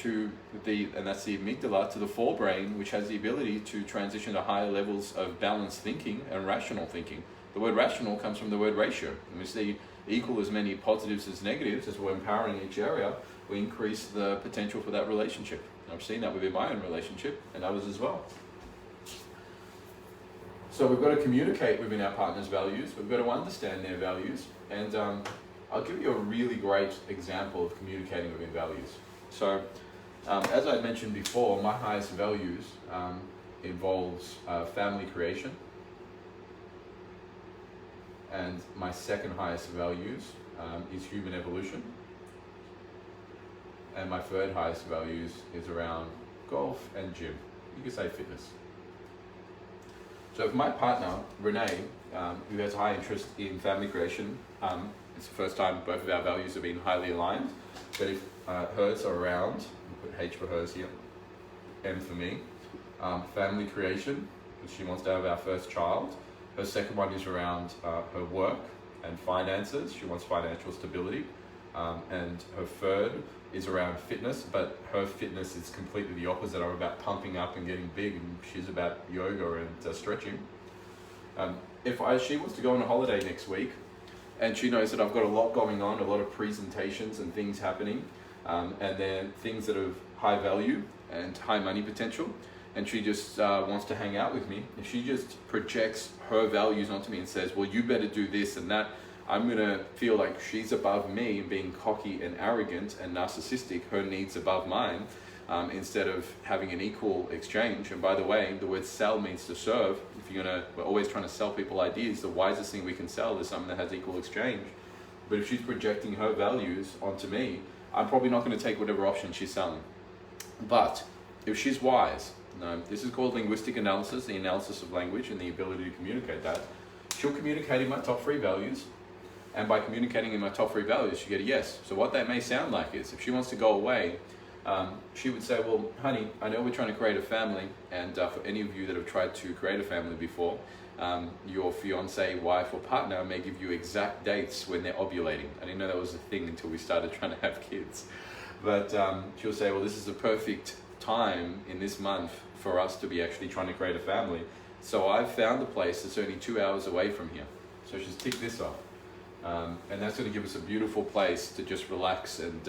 and that's the amygdala, to the forebrain, which has the ability to transition to higher levels of balanced thinking and rational thinking. The word rational comes from the word ratio. And we see equal as many positives as negatives. As we're empowering each area, we increase the potential for that relationship. And I've seen that within my own relationship and others as well. So we've got to communicate within our partner's values. We've got to understand their values. And I'll give you a really great example of communicating within values. So as I mentioned before, my highest values involves family creation. And my second highest values is human evolution. And my third highest values is around golf and gym. You could say fitness. So for my partner, Renee, who has high interest in family creation, it's the first time both of our values have been highly aligned. But if hers are around, I'll put H for hers here, M for me, family creation, because she wants to have our first child. Her second one is around her work and finances. She wants financial stability. And her third is around fitness, but her fitness is completely the opposite. I'm about pumping up and getting big, and she's about yoga and stretching. She wants to go on a holiday next week, and she knows that I've got a lot going on, a lot of presentations and things happening, and they're things that have high value and high money potential, and she just wants to hang out with me. If she just projects her values onto me and says, well, you better do this and that, I'm gonna feel like she's above me and being cocky and arrogant and narcissistic, her needs above mine, instead of having an equal exchange. And by the way, the word sell means to serve. We're always trying to sell people ideas. The wisest thing we can sell is something that has equal exchange. But if she's projecting her values onto me, I'm probably not gonna take whatever option she's selling. But if she's wise, this is called linguistic analysis, the analysis of language and the ability to communicate that. She'll communicate in my top 3 values. And by communicating in my top 3 values, you get a yes. So what that may sound like is, if she wants to go away, she would say, well, honey, I know we're trying to create a family, and for any of you that have tried to create a family before, your fiance, wife, or partner may give you exact dates when they're ovulating. I didn't know that was a thing until we started trying to have kids. But she'll say, well, this is the perfect time in this month for us to be actually trying to create a family. So I've found a place that's only 2 hours away from here. So she's ticked this off. And that's going to give us a beautiful place to just relax and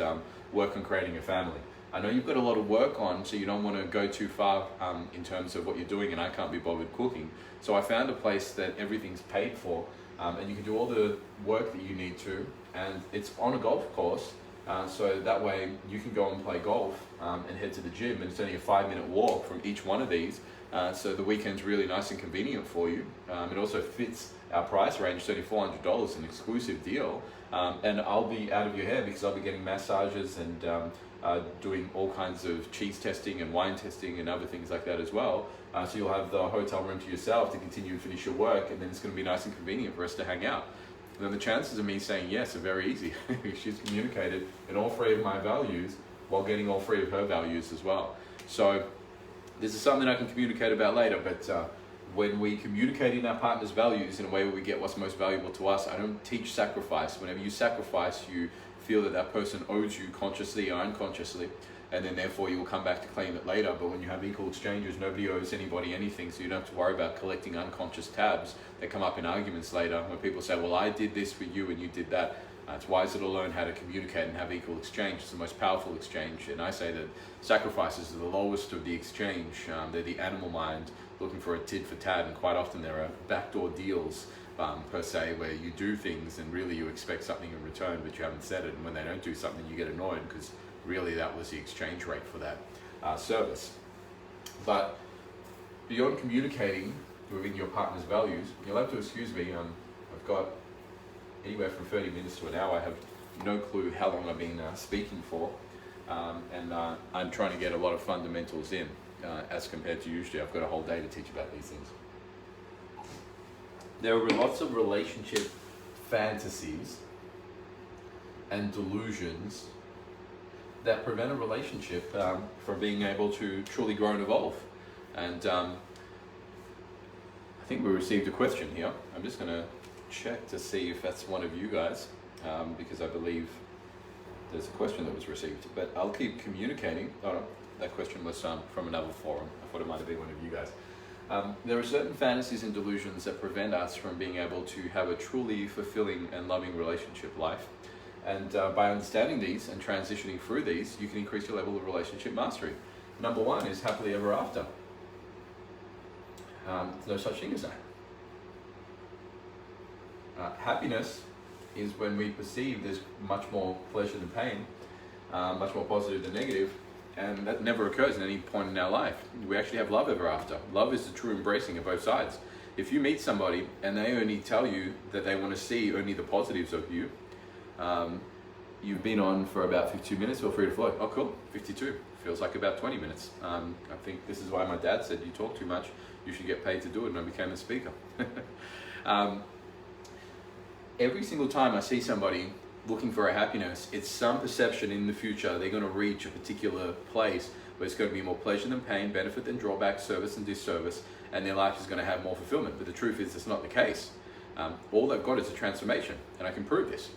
work on creating a family. I know you've got a lot of work on, so you don't want to go too far in terms of what you're doing, and I can't be bothered cooking. So I found a place that everything's paid for, and you can do all the work that you need to, and it's on a golf course, so that way you can go and play golf and head to the gym, and it's only a 5-minute walk from each one of these, so the weekend's really nice and convenient for you. It also fits our price range. It's only $400, an exclusive deal, and I'll be out of your hair because I'll be getting massages and doing all kinds of cheese testing and wine testing and other things like that as well. So you'll have the hotel room to yourself to continue and finish your work, and then it's going to be nice and convenient for us to hang out. And then the chances of me saying yes are very easy. She's communicated in all 3 of my values while getting all 3 of her values as well. So this is something I can communicate about later, but when we communicate in our partner's values in a way where we get what's most valuable to us, I don't teach sacrifice. Whenever you sacrifice, you feel that that person owes you consciously or unconsciously, and then therefore you will come back to claim it later. But when you have equal exchanges, nobody owes anybody anything, so you don't have to worry about collecting unconscious tabs that come up in arguments later when people say, well, I did this for you and you did that. It's wiser to learn how to communicate and have equal exchange. It's the most powerful exchange. And I say that sacrifices are the lowest of the exchange. They're the animal mind looking for a tit for tat, and quite often there are backdoor deals per se, where you do things and really you expect something in return, but you haven't said it. And when they don't do something, you get annoyed because really that was the exchange rate for that service. But beyond communicating within your partner's values, you'll have to excuse me. I've got anywhere from 30 minutes to an hour. I have no clue how long I've been speaking for, and I'm trying to get a lot of fundamentals in as compared to usually. I've got a whole day to teach about these things. There are lots of relationship fantasies and delusions that prevent a relationship from being able to truly grow and evolve. And I think we received a question here. I'm just going to check to see if that's one of you guys, because I believe there's a question that was received. But I'll keep communicating. Oh no, that question was from another forum. I thought it might have been one of you guys. There are certain fantasies and delusions that prevent us from being able to have a truly fulfilling and loving relationship life. And by understanding these and transitioning through these, you can increase your level of relationship mastery. Number 1 is happily ever after. There's no such thing as that. Happiness is when we perceive there's much more pleasure than pain, much more positive than negative, and that never occurs at any point in our life. We actually have love ever after. Love is the true embracing of both sides. If you meet somebody and they only tell you that they want to see only the positives of you, You've been on for about 52 minutes, feel free to flow. Oh, cool, 52. Feels like about 20 minutes. I think this is why my dad said, you talk too much, you should get paid to do it, and I became a speaker. Every single time I see somebody looking for a happiness, it's some perception in the future they're going to reach a particular place where it's going to be more pleasure than pain, benefit than drawback, service and disservice, and their life is going to have more fulfillment. But the truth is, it's not the case. All they've got is a transformation, and I can prove this.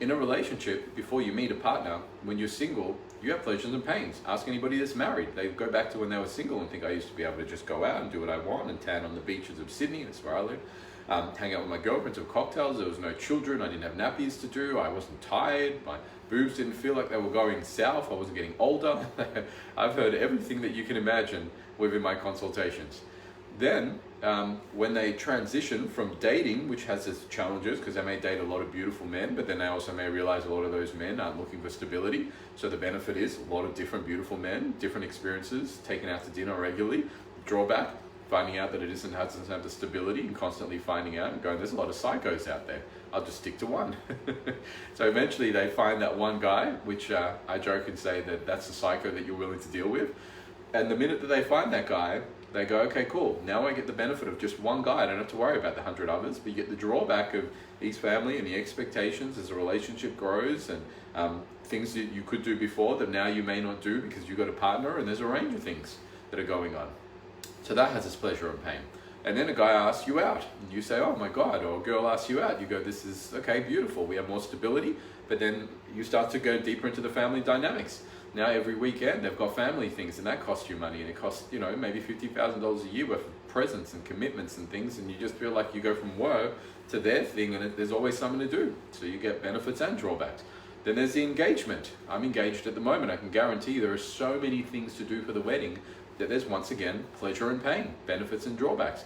In a relationship, before you meet a partner, when you're single, you have pleasures and pains. Ask anybody that's married. They go back to when they were single and think, I used to be able to just go out and do what I want and tan on the beaches of Sydney, that's where I live. Hang out with my girlfriends, have cocktails, there was no children, I didn't have nappies to do, I wasn't tired, my boobs didn't feel like they were going south, I wasn't getting older. I've heard everything that you can imagine within my consultations. Then, when they transition from dating, which has its challenges, because they may date a lot of beautiful men, but then they also may realize a lot of those men aren't looking for stability. So the benefit is a lot of different beautiful men, different experiences, taken out to dinner regularly. Drawback, finding out that it doesn't have the stability, and constantly finding out and going, there's a lot of psychos out there. I'll just stick to one. So eventually they find that one guy, which I joke and say that that's the psycho that you're willing to deal with. And the minute that they find that guy, they go, okay, cool. Now I get the benefit of just one guy. I don't have to worry about the 100 others, but you get the drawback of his family and the expectations as the relationship grows, and things that you could do before that now you may not do because you've got a partner, and there's a range of things that are going on. So that has its pleasure and pain. And then a guy asks you out, and you say, oh my God, or a girl asks you out. You go, this is, okay, beautiful. We have more stability, but then you start to go deeper into the family dynamics. Now every weekend they've got family things, and that costs you money, and it costs, maybe $50,000 a year worth of presents and commitments and things, and you just feel like you go from work to their thing, and there's always something to do. So you get benefits and drawbacks. Then there's the engagement. I'm engaged at the moment. I can guarantee there are so many things to do for the wedding that there's, once again, pleasure and pain, benefits and drawbacks.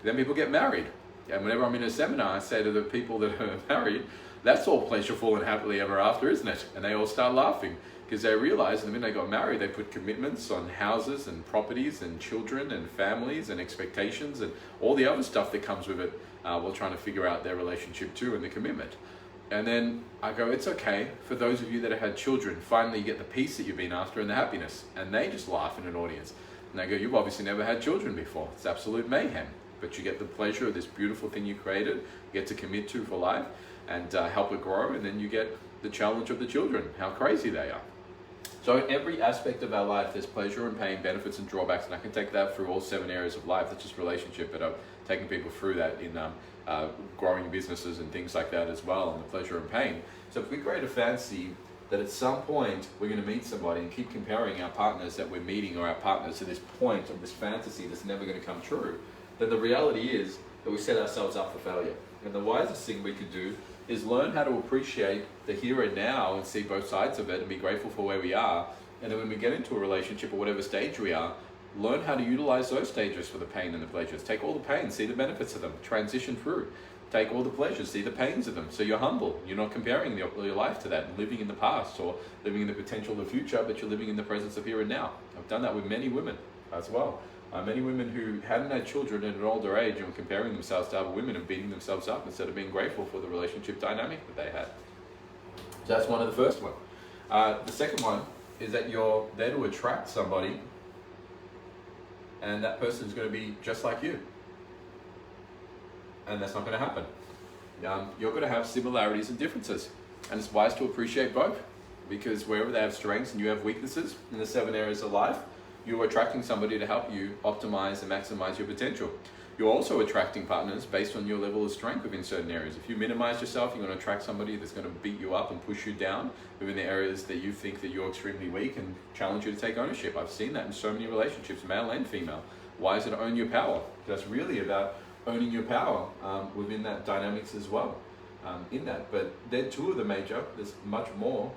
Then people get married. And whenever I'm in a seminar, I say to the people that are married, that's all pleasureful and happily ever after, isn't it? And they all start laughing, because they realize the minute they got married, they put commitments on houses and properties and children and families and expectations and all the other stuff that comes with it, while trying to figure out their relationship too and the commitment. And then I go, it's okay for those of you that have had children, finally you get the peace that you've been after and the happiness. And they just laugh in an audience. And they go, you've obviously never had children before. It's absolute mayhem. But you get the pleasure of this beautiful thing you created, you get to commit to for life and help it grow. And then you get the challenge of the children, how crazy they are. So in every aspect of our life, there's pleasure and pain, benefits and drawbacks, and I can take that through all 7 areas of life. That's just relationship, but I'm taking people through that in growing businesses and things like that as well, and the pleasure and pain. So if we create a fantasy that at some point we're going to meet somebody and keep comparing our partners that we're meeting or our partners to this point of this fantasy that's never going to come true, then the reality is that we set ourselves up for failure. And the wisest thing we could do is learn how to appreciate the here and now and see both sides of it and be grateful for where we are. And then when we get into a relationship or whatever stage we are, learn how to utilize those stages for the pain and the pleasures. Take all the pain, see the benefits of them, transition through. Take all the pleasures, see the pains of them. So you're humble. You're not comparing your life to that and living in the past or living in the potential of the future, but you're living in the presence of here and now. I've done that with many women as well. Many women who hadn't had children at an older age and were comparing themselves to other women and beating themselves up instead of being grateful for the relationship dynamic that they had. So that's one of the first one. The second one is that you're there to attract somebody, and that person is going to be just like you. And that's not going to happen. You're going to have similarities and differences. And it's wise to appreciate both, because wherever they have strengths and you have weaknesses in the 7 areas of life, you're attracting somebody to help you optimize and maximize your potential. You're also attracting partners based on your level of strength within certain areas. If you minimize yourself, you're going to attract somebody that's going to beat you up and push you down within the areas that you think that you're extremely weak and challenge you to take ownership. I've seen that in so many relationships, male and female. Why is it own your power? That's really about owning your power within that dynamics as well. In that, but they're 2 of the major, there's much more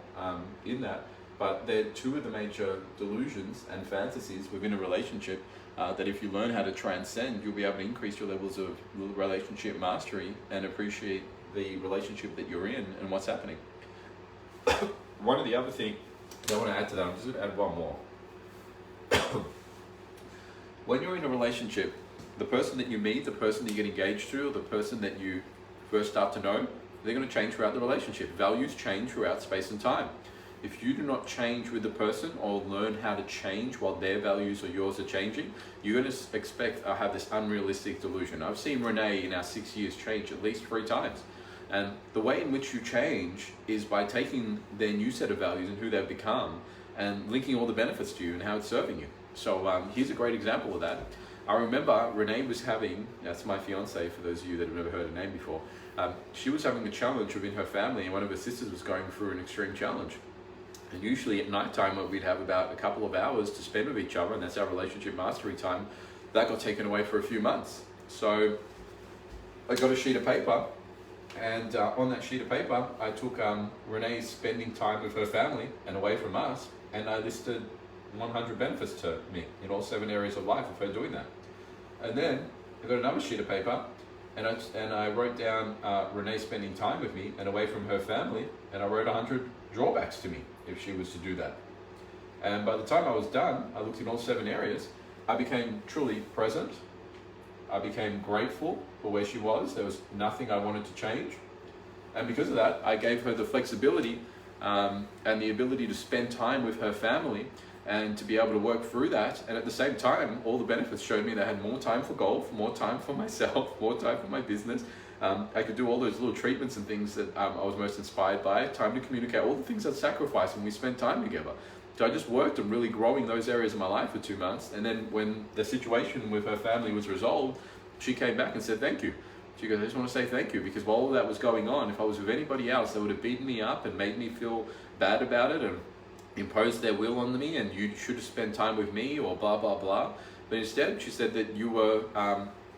in that, but they're 2 of the major delusions and fantasies within a relationship that if you learn how to transcend, you'll be able to increase your levels of relationship mastery and appreciate the relationship that you're in and what's happening. One of the other things I want to add to that, I'm just going to add one more. When you're in a relationship, the person that you meet, the person that you get engaged to, or the person that you first start to know, they're going to change throughout the relationship. Values change throughout space and time. If you do not change with the person or learn how to change while their values or yours are changing, you're going to expect or have this unrealistic delusion. I've seen Renee in our 6 years change at least 3 times. And the way in which you change is by taking their new set of values and who they've become and linking all the benefits to you and how it's serving you. So here's a great example of that. I remember Renee was having, that's my fiance for those of you that have never heard her name before, she was having a challenge within her family, and one of her sisters was going through an extreme challenge. And usually at night time we'd have about a couple of hours to spend with each other, and that's our relationship mastery time. That got taken away for a few months. So I got a sheet of paper, and on that sheet of paper I took Renee's spending time with her family and away from us, and I listed 100 benefits to me in all 7 areas of life of her doing that. And then I got another sheet of paper, and I wrote down Renee spending time with me and away from her family, and I wrote 100 drawbacks to me if she was to do that. And by the time I was done, I looked in all 7 areas. I became truly present. I became grateful for where she was. There was nothing I wanted to change. And because of that, I gave her the flexibility and the ability to spend time with her family and to be able to work through that. And at the same time, all the benefits showed me that I had more time for golf, more time for myself, more time for my business. I could do all those little treatments and things that I was most inspired by, time to communicate, all the things I'd sacrifice when we spent time together. So I just worked on really growing those areas of my life for 2 months. And then when the situation with her family was resolved, she came back and said, thank you. She goes, I just want to say thank you, because while all that was going on, if I was with anybody else, they would have beaten me up and made me feel bad about it and imposed their will on me, and you should have spent time with me or blah, blah, blah. But instead, she said that you were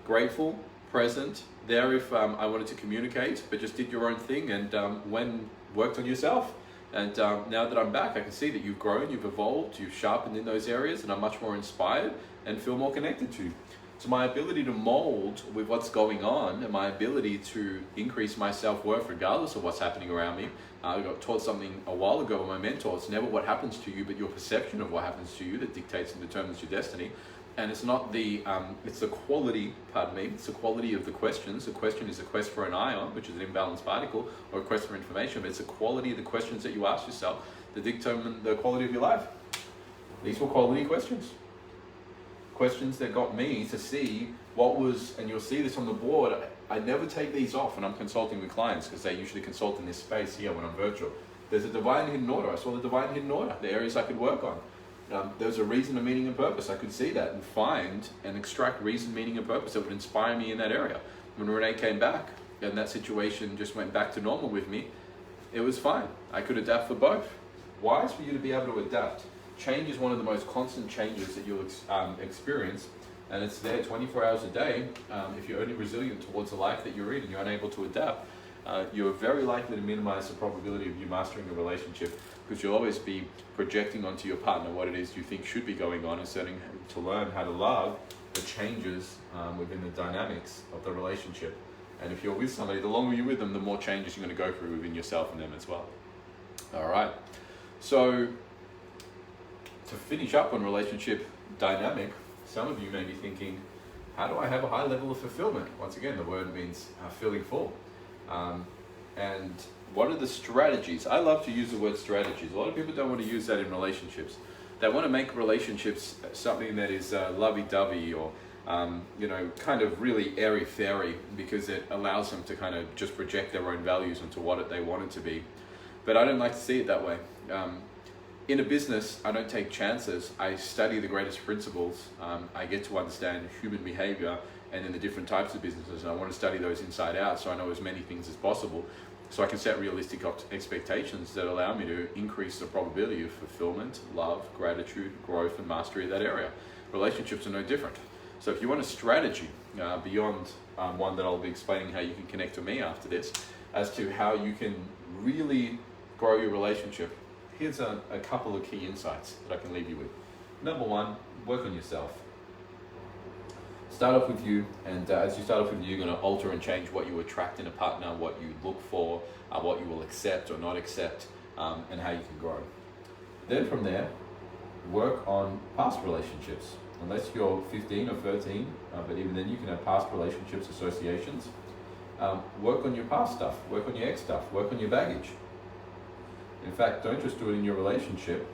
grateful, present, there if I wanted to communicate, but just did your own thing and worked on yourself. And now that I'm back, I can see that you've grown, you've evolved, you've sharpened in those areas, and I'm much more inspired and feel more connected to you. So my ability to mold with what's going on and my ability to increase my self-worth regardless of what's happening around me. I got taught something a while ago by my mentor. It's never what happens to you, but your perception of what happens to you that dictates and determines your destiny. And it's not the, it's the quality, it's the quality of the questions. The question is a quest for an ion, which is an imbalanced particle, or a quest for information, but it's the quality of the questions that you ask yourself that determine the quality of your life. These were quality questions. Questions that got me to see what was, and you'll see this on the board, I never take these off when I'm consulting with clients because they usually consult in this space here when I'm virtual. There's a divine hidden order. I saw the divine hidden order, the areas I could work on. There's a reason, a meaning, and purpose. I could see that and find and extract reason, meaning, and purpose that would inspire me in that area. When Renee came back and that situation just went back to normal with me, it was fine. I could adapt for both. Why? Is for you to be able to adapt. Change is one of the most constant changes that you'll experience, and it's there 24 hours a day. If you're only resilient towards the life that you're in and you're unable to adapt, you're very likely to minimize the probability of you mastering a relationship, because you'll always be projecting onto your partner what it is you think should be going on and starting to learn how to love the changes within the dynamics of the relationship. And if you're with somebody, the longer you're with them, the more changes you're going to go through within yourself and them as well. All right. So to finish up on relationship dynamic, some of you may be thinking, how do I have a high level of fulfillment? Once again, the word means feeling full. And what are the strategies? I love to use the word strategies. A lot of people don't want to use that in relationships. They want to make relationships something that is lovey-dovey or kind of really airy-fairy, because it allows them to kind of just project their own values into what they want it to be. But I don't like to see it that way. In a business, I don't take chances. I study the greatest principles. I get to understand human behavior and then the different types of businesses. And I want to study those inside out so I know as many things as possible, so I can set realistic expectations that allow me to increase the probability of fulfillment, love, gratitude, growth, and mastery of that area. Relationships are no different. So if you want a strategy beyond one that I'll be explaining how you can connect to me after this, as to how you can really grow your relationship, here's a couple of key insights that I can leave you with. Number one, work on yourself. Start off with you, and as you start off with you, you're going to alter and change what you attract in a partner, what you look for, what you will accept or not accept, and how you can grow. Then from there, work on past relationships. Unless you're 15 or 13, but even then you can have past relationships, associations.
Work on your past stuff, work on your ex stuff, work on your baggage. In fact, don't just do it in your relationship,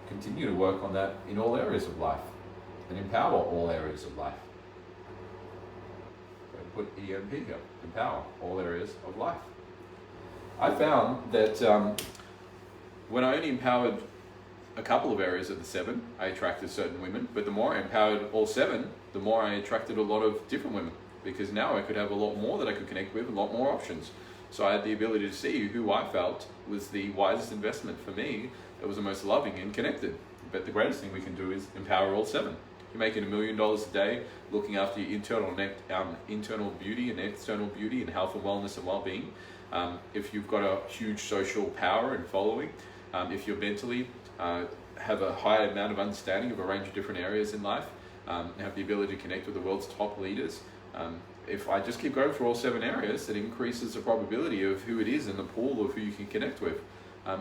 continue to work on that in all areas of life and empower all areas of life. So put EMP here, empower all areas of life. I found that when I only empowered a couple of areas of the 7, I attracted certain women, but the more I empowered all 7, the more I attracted a lot of different women, because now I could have a lot more that I could connect with, a lot more options. So I had the ability to see who I felt was the wisest investment for me, that was the most loving and connected. But the greatest thing we can do is empower all 7. You're making $1 million a day, looking after your internal beauty and external beauty and health and wellness and well-being. If you've got a huge social power and following, if you're mentally have a high amount of understanding of a range of different areas in life, have the ability to connect with the world's top leaders. If I just keep going through all 7 areas, it increases the probability of who it is in the pool of who you can connect with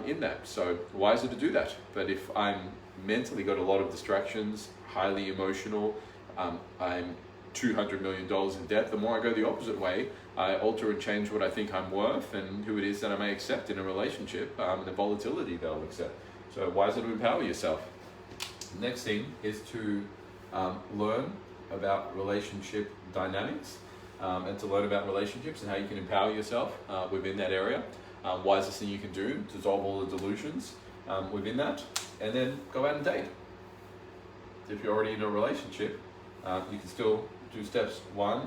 in that. So wiser to do that. But if I'm mentally got a lot of distractions, highly emotional, I'm $200 million in debt, the more I go the opposite way, I alter and change what I think I'm worth and who it is that I may accept in a relationship, and the volatility that I'll accept. So wiser to empower yourself. Next thing is to learn about relationship dynamics and to learn about relationships and how you can empower yourself within that area. Wisest thing you can do, dissolve all the delusions within that, and then go out and date. If you're already in a relationship, you can still do steps 1,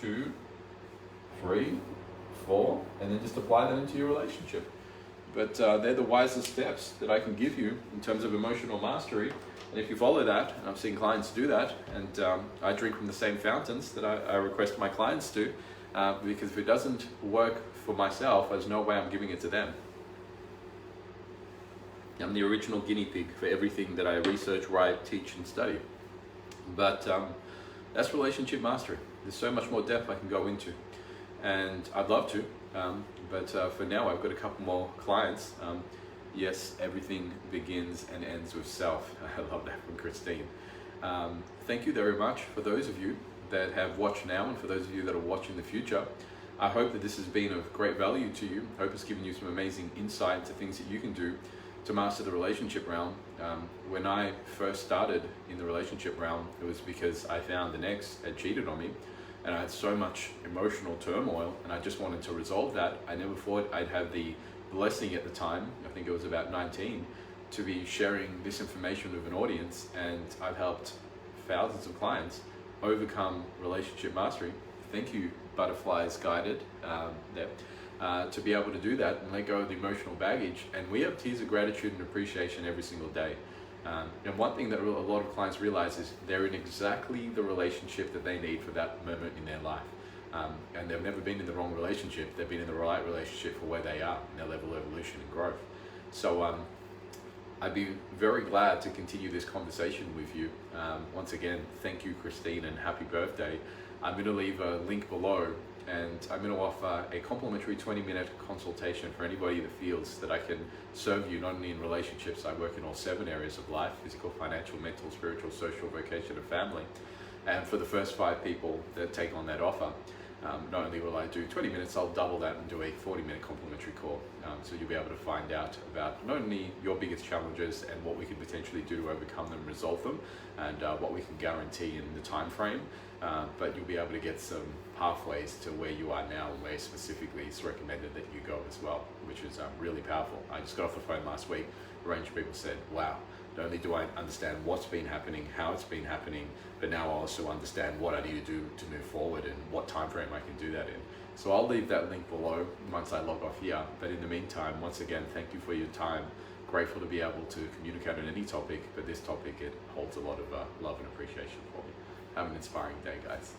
2, 3, 4, and then just apply that into your relationship. But they're the wisest steps that I can give you in terms of emotional mastery. And if you follow that, and I've seen clients do that, and I drink from the same fountains that I request my clients to, because if it doesn't work for myself, there's no way I'm giving it to them. I'm the original guinea pig for everything that I research, write, teach, and study. But that's relationship mastery. There's so much more depth I can go into, and I'd love to, but for now I've got a couple more clients. Yes, everything begins and ends with self. I love that from Christine. Thank you very much for those of you that have watched now, and for those of you that are watching in the future. I hope that this has been of great value to you. I hope it's given you some amazing insight into things that you can do to master the relationship realm. When I first started in the relationship realm, it was because I found an ex had cheated on me, and I had so much emotional turmoil, and I just wanted to resolve that. I never thought I'd have the blessing at the time, I think it was about 19, to be sharing this information with an audience, and I've helped thousands of clients overcome relationship mastery. Thank you, Butterflies Guided, to be able to do that and let go of the emotional baggage. And we have tears of gratitude and appreciation every single day. And one thing that a lot of clients realize is they're in exactly the relationship that they need for that moment in their life. And they've never been in the wrong relationship, they've been in the right relationship for where they are in their level of evolution and growth. So I'd be very glad to continue this conversation with you. Once again, thank you, Christine, and happy birthday. I'm going to leave a link below, and I'm going to offer a complimentary 20-minute consultation for anybody that feels that I can serve you, not only in relationships. I work in all 7 areas of life: physical, financial, mental, spiritual, social, vocation, and family. And for the first 5 people that take on that offer, not only will I do 20 minutes, I'll double that and do a 40-minute complimentary call. So you'll be able to find out about not only your biggest challenges and what we can potentially do to overcome them, resolve them, and what we can guarantee in the time frame, but you'll be able to get some pathways to where you are now and where specifically it's recommended that you go as well, which is really powerful. I just got off the phone last week. A range of people said, wow, not only do I understand what's been happening, how it's been happening, but now I also understand what I need to do to move forward and what time frame I can do that in. So I'll leave that link below once I log off here. But in the meantime, once again, thank you for your time. Grateful to be able to communicate on any topic, but this topic, it holds a lot of love and appreciation for me. Have an inspiring day, guys.